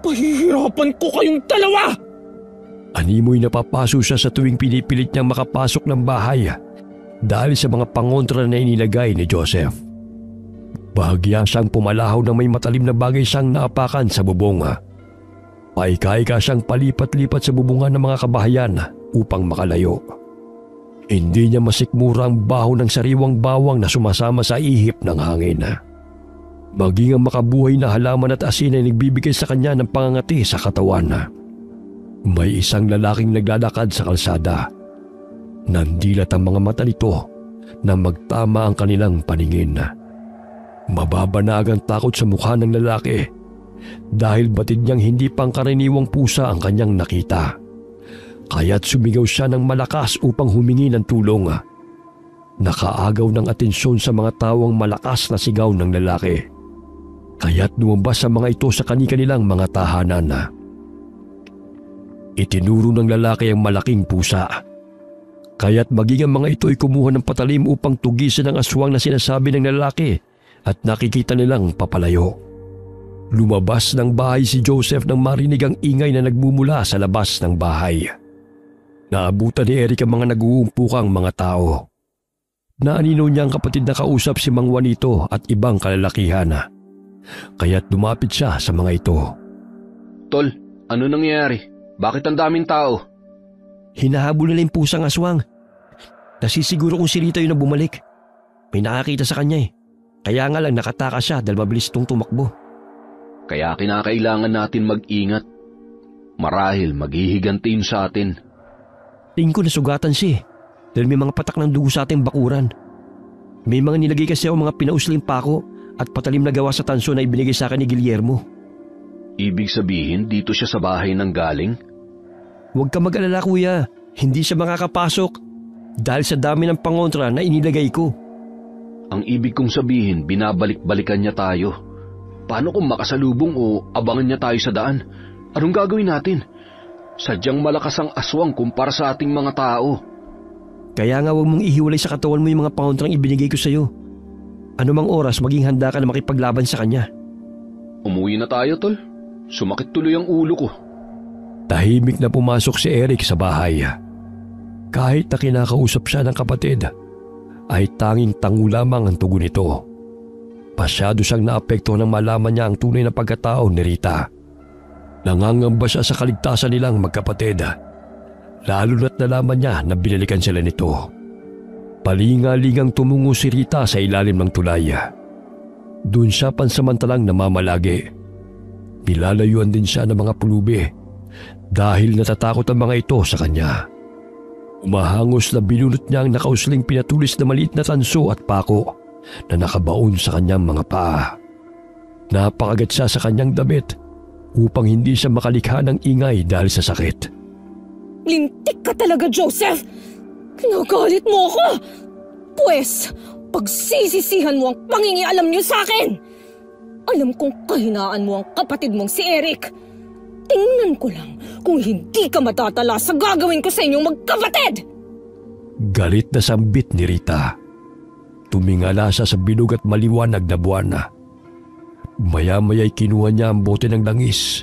Pahihirapan ko kayong dalawa! Animoy napapaso siya sa tuwing pinipilit niyang makapasok ng bahay dahil sa mga pangontra na inilagay ni Joseph. Bahagya siyang pumalahaw na may matalim na bagay siyang naapakan sa bubong. Paika-ika siyang palipat-lipat sa bubungan ng mga kabahayan upang makalayo. Hindi niya masikmura ang baho ng sariwang bawang na sumasama sa ihip ng hangin. Maging ang makabuhay na halaman at asin ay nagbibigay sa kanya ng pangangati sa katawan. May isang lalaking naglalakad sa kalsada. Nandilat ang mga mata nito na magtama ang kanilang paningin. Mababanag ang takot sa mukha ng lalaki dahil batid niyang hindi pangkaraniwang pusa ang kanyang nakita. Kaya't sumigaw siya ng malakas upang humingi ng tulong. Nakaagaw ng atensyon sa mga tawang malakas na sigaw ng lalaki. Kaya't lumabas ang mga ito sa kani-kanilang mga tahanan. Itinuro ng lalaki ang malaking pusa. Kaya't maging ang mga ito ay kumuha ng patalim upang tugisin ang aswang na sinasabi ng lalaki at nakikita nilang papalayo. Lumabas ng bahay si Joseph nang marinig ang ingay na nagmumula sa labas ng bahay. Naabutan ni Eric ang mga nag-uumpukang mga tao. Naanino niya ang kapatid na kausap si Mang Juanito at ibang kalalakihan. Kaya't lumapit siya sa mga ito. Tol, Ano nangyari? Bakit ang daming tao? Hinahabol nila yung pusang aswang. Nasisiguro kung si Rita yun na bumalik. May nakakita sa kanya eh. Kaya nga lang nakatakas siya dahil mabilis itong tumakbo. Kaya kinakailangan natin mag-ingat. Marahil maghihiganti yun sa atin. Tingin ko nasugatan siya eh. Dahil may mga patak ng dugo sa ating bakuran. May mga nilagay kasi ako mga pinausling pako at patalim na gawa sa tanso na ibinigay sa akin ni Guillermo. Ibig sabihin dito siya sa bahay nang galing? Huwag ka mag-alala kuya. Hindi siya makakapasok. Dahil sa dami ng pangontra na inilagay ko. Ang ibig kong sabihin, binabalik-balikan niya tayo. Paano kung makasalubong o abangan niya tayo sa daan? Anong gagawin natin? Sadyang malakas ang aswang kumpara sa ating mga tao. Kaya nga huwag mong ihiwalay sa katawan mo yung mga pangontrang ibinigay ko sa'yo. Ano mang oras maging handa ka na makipaglaban sa kanya. Umuwi na tayo, tol. Sumakit tuloy ang ulo ko. Tahimik na pumasok si Eric sa bahay. Kahit na kinakausap siya ng kapatid, ay tanging tango lamang ang tugon nito. Masyado siyang naapektuhan nang malaman niya ang tunay na pagkatao ni Rita. Nangangamba siya sa kaligtasan nilang magkapatid, lalo na't nalaman niya na binalikan sila nito. Palingalingang tumungo si Rita sa ilalim ng tulay. Doon siya pansamantalang namamalagi. Nilalayuan din siya ng mga pulubi dahil natatakot ang mga ito sa kanya. Umahangos na binunot niya ang nakausling pinatulis na maliit na tanso at pako na nakabaon sa kanyang mga paa. Napakagat siya sa kanyang damit upang hindi siya makalikha ng ingay dahil sa sakit. Lintik ka talaga, Joseph! Kinagalit mo ako! Pwes, pagsisisihan mo ang pangingialam niyo sa akin! Alam kong kahinaan mo ang kapatid mong si Eric. Tingnan ko lang kung hindi ka matatala sa gagawin ko sa inyong magkapatid! Galit na sambit ni Rita. Tumingala siya sa bilog at maliwanag na buwan. Maya-maya'y kinuha niya ang bote ng langis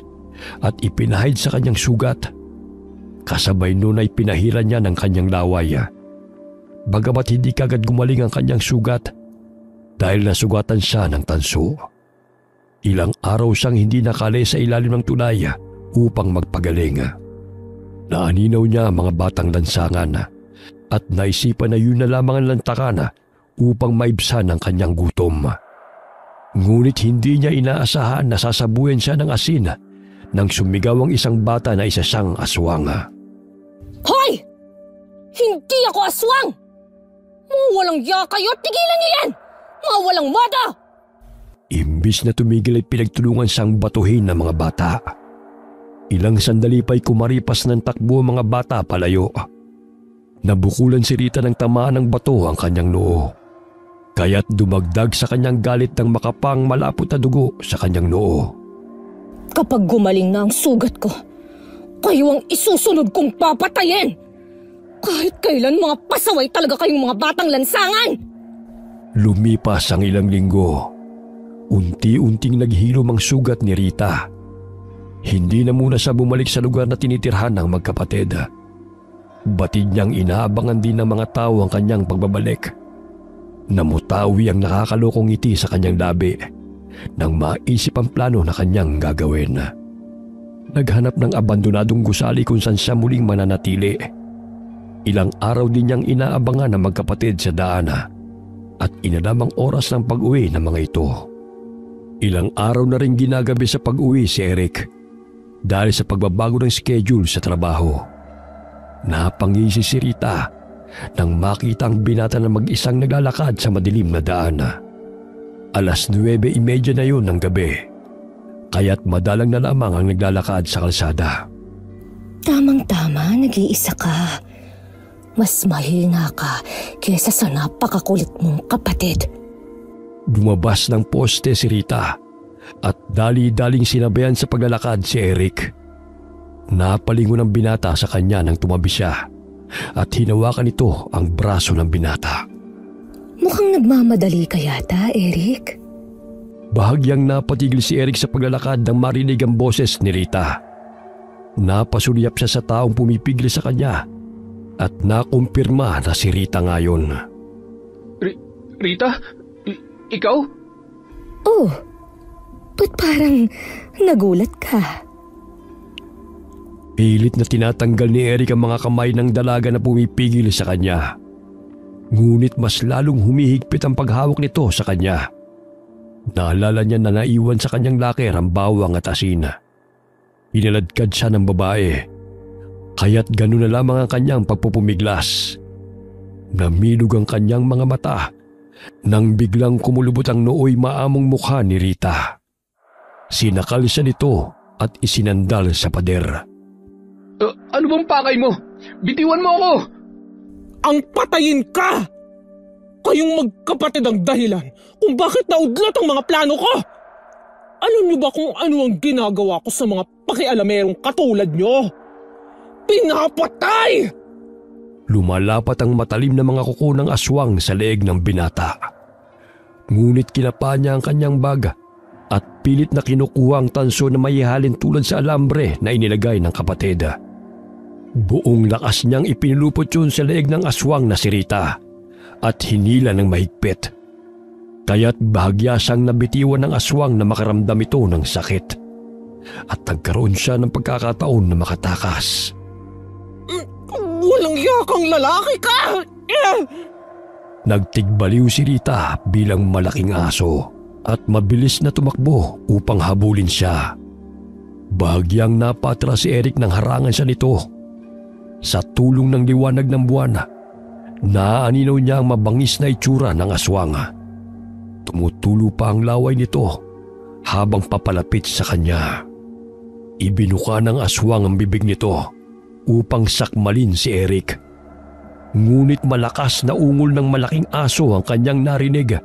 at ipinahid sa kanyang sugat. Kasabay nun ay pinahiran niya ng kanyang laway. Bagamat hindi kagad gumaling ang kanyang sugat dahil nasugatan siya ng tanso. Ilang araw siyang hindi nakali sa ilalim ng tulay upang magpagaling. Naaninaw niya ang mga batang lansangan at naisipan na yun na lamang ang lantakan upang maibsan ang kanyang gutom. Ngunit hindi niya inaasahan na sasabuyan siya ng asin nang sumigaw ang isang bata na isa siyang aswang. Hoy! Hindi ako aswang! Mga walang ya kayo, tigilan niyo yan! Mga walang mata! Imbis na tumigil ay pinagtulungan siyang batuhin ng mga bata. Ilang sandali pa'y kumaripas ng takbo ang mga bata palayo. Nabukulan si Rita ng tamaan ng bato ang kanyang noo. Kaya't dumagdag sa kanyang galit ng makapang malapot na dugo sa kanyang noo. Kapag gumaling na ang sugat ko, kayo ang isusunod kong papatayin! Kahit kailan mga pasaway talaga kayong mga batang lansangan! Lumipas ang ilang linggo. Unti-unting naghilom ang sugat ni Rita. Hindi na muna siya bumalik sa lugar na tinitirhan ng magkapatid. Batid niyang inaabangan din ng mga tao ang kanyang pagbabalik. Namutawi ang nakakalokong ngiti sa kanyang labi nang maisip ang plano na kanyang gagawin. Naghanap ng abandonadong gusali kung saan siya muling mananatili. Ilang araw din niyang inaabangan ng magkapatid sa daan at inalamang oras ng pag-uwi ng mga ito. Ilang araw na rin ginagabi sa pag-uwi si Eric dahil sa pagbabago ng schedule sa trabaho. Napangisi si Rita nang makita ang binata na mag-isang naglalakad sa madilim na daan. 9:30 na yun ng gabi, kaya't madalang na lamang ang naglalakad sa kalsada. Tamang-tama, nag-iisa ka. Mas mahina ka kesa sa napakakulit mong kapatid. Lumabas ng poste si Rita at dali-daling sinabayan sa paglalakad si Eric. Napalingon ang binata sa kanya nang tumabi siya at hinawakan ito ang braso ng binata. Mukhang nagmamadali ka yata, Eric. Bahagyang napatigil si Eric sa paglalakad nang marinig ang boses ni Rita. Napasulyap siya sa taong pumipigil sa kanya at nakumpirma na si Rita ngayon. Rita? Ikaw? Oh, ba't parang nagulat ka? Pilit na tinatanggal ni Eric ang mga kamay ng dalaga na pumipigil sa kanya. Ngunit mas lalong humihigpit ang paghawak nito sa kanya. Naalala niya na naiwan sa kanyang locker ang bawang at asin. Inaladkad siya ng babae, kaya't gano'n na lamang ang kanyang pagpupumiglas. Namilog ang kanyang mga mata nang biglang kumulubot ang nooy maamong mukha ni Rita. Sinakal siya nito at isinandal sa pader. Ano bang pakay mo? Bitiwan mo ako! Ang patayin ka! Kayong magkapatid ang dahilan kung bakit naudlot ang mga plano ko! Alam niyo ba kung ano ang ginagawa ko sa mga pakialamerong katulad niyo? Pinapatay! Lumalapat ang matalim na mga kuko ng aswang sa leeg ng binata. Ngunit kinapa niya ang kanyang bag at pilit na kinukuha ang tanso na may ihalin tulad sa alambre na inilagay ng kapatid. Buong lakas niyang ipinulupot yun sa leeg ng aswang na si Rita at hinila ng mahigpit. Kaya't bahagya siyang nabitiwan ng aswang na makaramdam ito ng sakit. At nagkaroon siya ng pagkakataon na makatakas. Walang yakang lalaki ka! Nagtigbaliw si Rita bilang malaking aso at mabilis na tumakbo upang habulin siya. Bahagyang napatras si Eric nang harangan siya nito. Sa tulong ng liwanag ng buwan, naaaninaw niya ang mabangis na itsura ng aswang. Tumutulo pa ang laway nito habang papalapit sa kanya. Ibinuka ng aswang ang bibig nito upang sakmalin si Eric. Ngunit malakas na ungol ng malaking aso ang kanyang narinig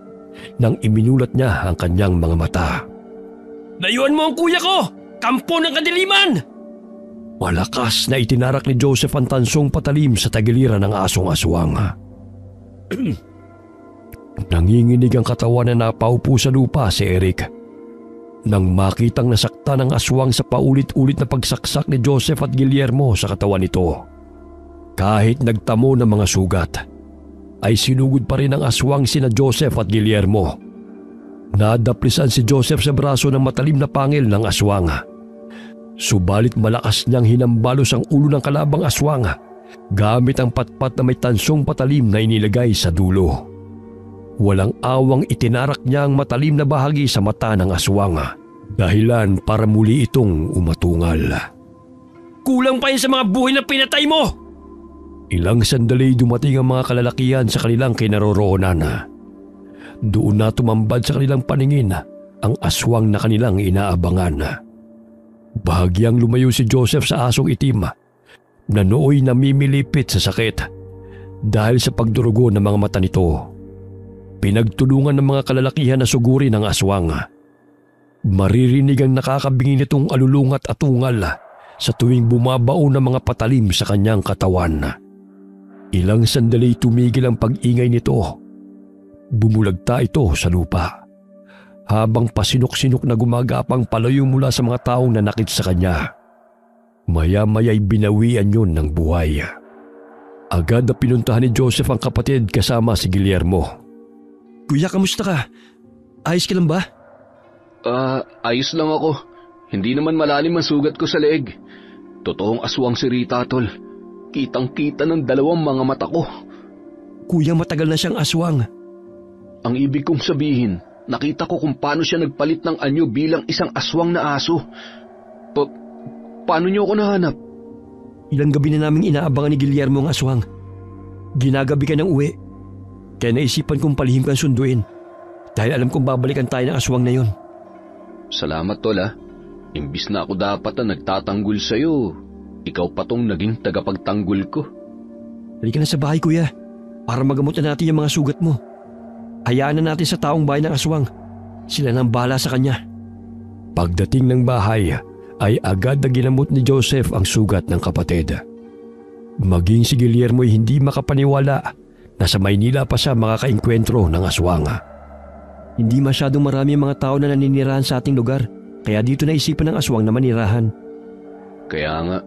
nang iminulat niya ang kanyang mga mata. Layuan mo ang kuya ko! Kampo ng kadiliman! Malakas na itinarak ni Joseph ang tansong patalim sa tagiliran ng asong aswang. Nanginginig ang katawan na napaupo sa lupa si Eric. Nang makitang nasakta ng aswang sa paulit-ulit na pagsaksak ni Joseph at Guillermo sa katawan nito. Kahit nagtamo ng mga sugat, ay sinugod pa rin ng aswang sina Joseph at Guillermo. Nadaplisan si Joseph sa braso ng matalim na pangil ng aswang. Subalit malakas niyang hinambalos ang ulo ng kalabang aswang gamit ang patpat na may tansong patalim na inilagay sa dulo. Walang awang itinarak niya ang matalim na bahagi sa mata ng aswang, dahilan para muli itong umatungal. Kulang pa yun sa mga buhay na pinatay mo! Ilang sandali dumating ang mga kalalakihan sa kanilang kinaroroonan. Doon na tumambad sa kanilang paningin ang aswang na kanilang inaabangan. Bahagyang lumayo si Joseph sa asong itim na nooy namimilipit sa sakit dahil sa pagdurugo ng mga mata nito. Pinagtulungan ng mga kalalakihan na sugurin ang aswang. Maririnig ang nakakabingi nitong alulungat at tungal sa tuwing bumabao ng mga patalim sa kanyang katawan. Ilang sandali tumigil ang pag-ingay nito. Bumulagta ito sa lupa habang pasinok-sinok na gumagapang palayo mula sa mga taong nanakit sa kanya. Maya-maya'y binawian yun ng buhay. Agad na pinuntahan ni Joseph ang kapatid kasama si Guillermo. Kuya, kamusta ka? Ayos ka lang ba? Ayos lang ako. Hindi naman malalim ang sugat ko sa leeg. Totoong aswang si Rita, tol. Kitang-kita ng dalawang mga mata ko. Kuya, matagal na siyang aswang. Ang ibig kong sabihin, nakita ko kung paano siya nagpalit ng anyo bilang isang aswang na aso. Paano niyo ako nahanap? Ilang gabi na naming inaabangan ni Guillermo ang aswang. Ginagabi ka ng uwi. Kaya naisipan kong palihim kang sunduin dahil alam kong babalikan tayo ng aswang na yun. Salamat, tol, ha. Imbis na ako dapat na nagtatanggol sa'yo, ikaw pa tong naging tagapagtanggol ko. Halika na sa bahay, kuya, para magamot na natin yung mga sugat mo. Hayaan na natin sa taong bahay ng aswang. Sila nang bahala sa kanya. Pagdating ng bahay, ay agad na ginamot ni Joseph ang sugat ng kapatid. Maging si Guillermo ay hindi makapaniwala na sa Maynila pa siya makakaengkwentro ng aswang. Hindi masyadong marami ang mga tao na naninirahan sa ating lugar, kaya dito naisipan ng aswang na manirahan. Kaya nga.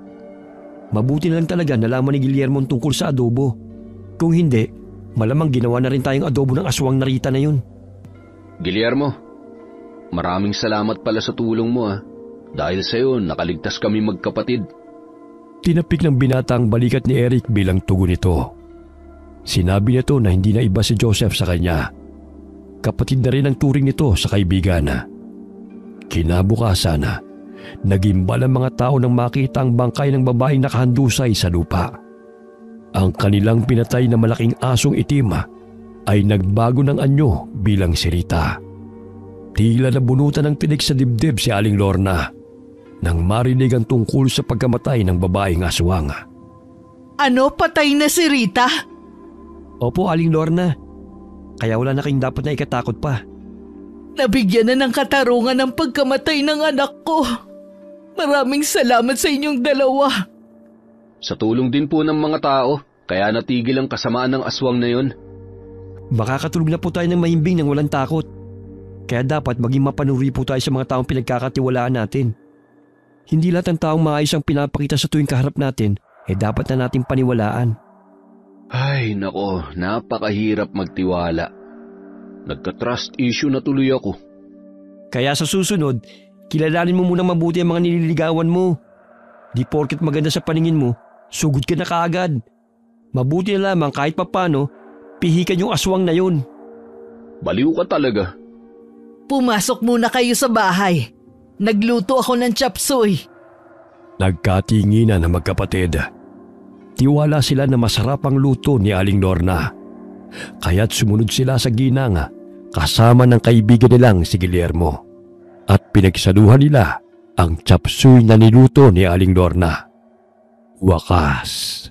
Mabuti na lang talaga nalaman ni Guillermo tungkol sa adobo. Kung hindi, malamang ginawa na rin tayong adobo ng aswang na Rita na yun. Guillermo, maraming salamat pala sa tulong mo, ha. Dahil sa'yo, nakaligtas kami magkapatid. Tinapik ng binata ang balikat ni Eric bilang tugon nito. Sinabi nito na hindi na iba si Joseph sa kanya. Kapatid na rin ang turing nito sa kaibigan. Kinabukasan, nagimbal ang mga tao nang makita ang bangkay ng babaeng nakahandusay sa lupa. Ang kanilang pinatay na malaking asong itim ay nagbago ng anyo bilang si Rita. Tila nabunutan ng tinik sa dibdib si Aling Lorna nang marinig ang tungkol sa pagkamatay ng babaeng aswang. Ano, patay na si Rita? Opo, Aling Lorna. Kaya wala na kayong dapat na ikatakot pa. Nabigyan na ng katarungan ang pagkamatay ng anak ko. Maraming salamat sa inyong dalawa. Sa tulong din po ng mga tao, kaya natigil ang kasamaan ng aswang na yon. Makakatulog na po tayo ng mahimbing nang walang takot. Kaya dapat maging mapanuri po tayo sa mga taong pinagkakatiwalaan natin. Hindi lahat ng taong maayos ang pinapakita sa tuwing kaharap natin, dapat na natin paniwalaan. Ay nako, napakahirap magtiwala. Nagka-trust issue na tuloy ako. Kaya sa susunod, kilalanin mo munang mabuti ang mga nililigawan mo. Di porket maganda sa paningin mo, sugod ka na kaagad. Mabuti na lamang kahit papano, pihikan yung aswang na yun. Baliw ka talaga. Pumasok muna kayo sa bahay. Nagluto ako ng chop suey. Nagkatinginan ang magkapatid. Tiwala sila na masarap ang luto ni Aling Lorna. Kaya't sumunod sila sa ginang kasama ng kaibigan nilang si Guillermo. At pinagsaluhan nila ang chop suey na niluto ni Aling Lorna. Wakas.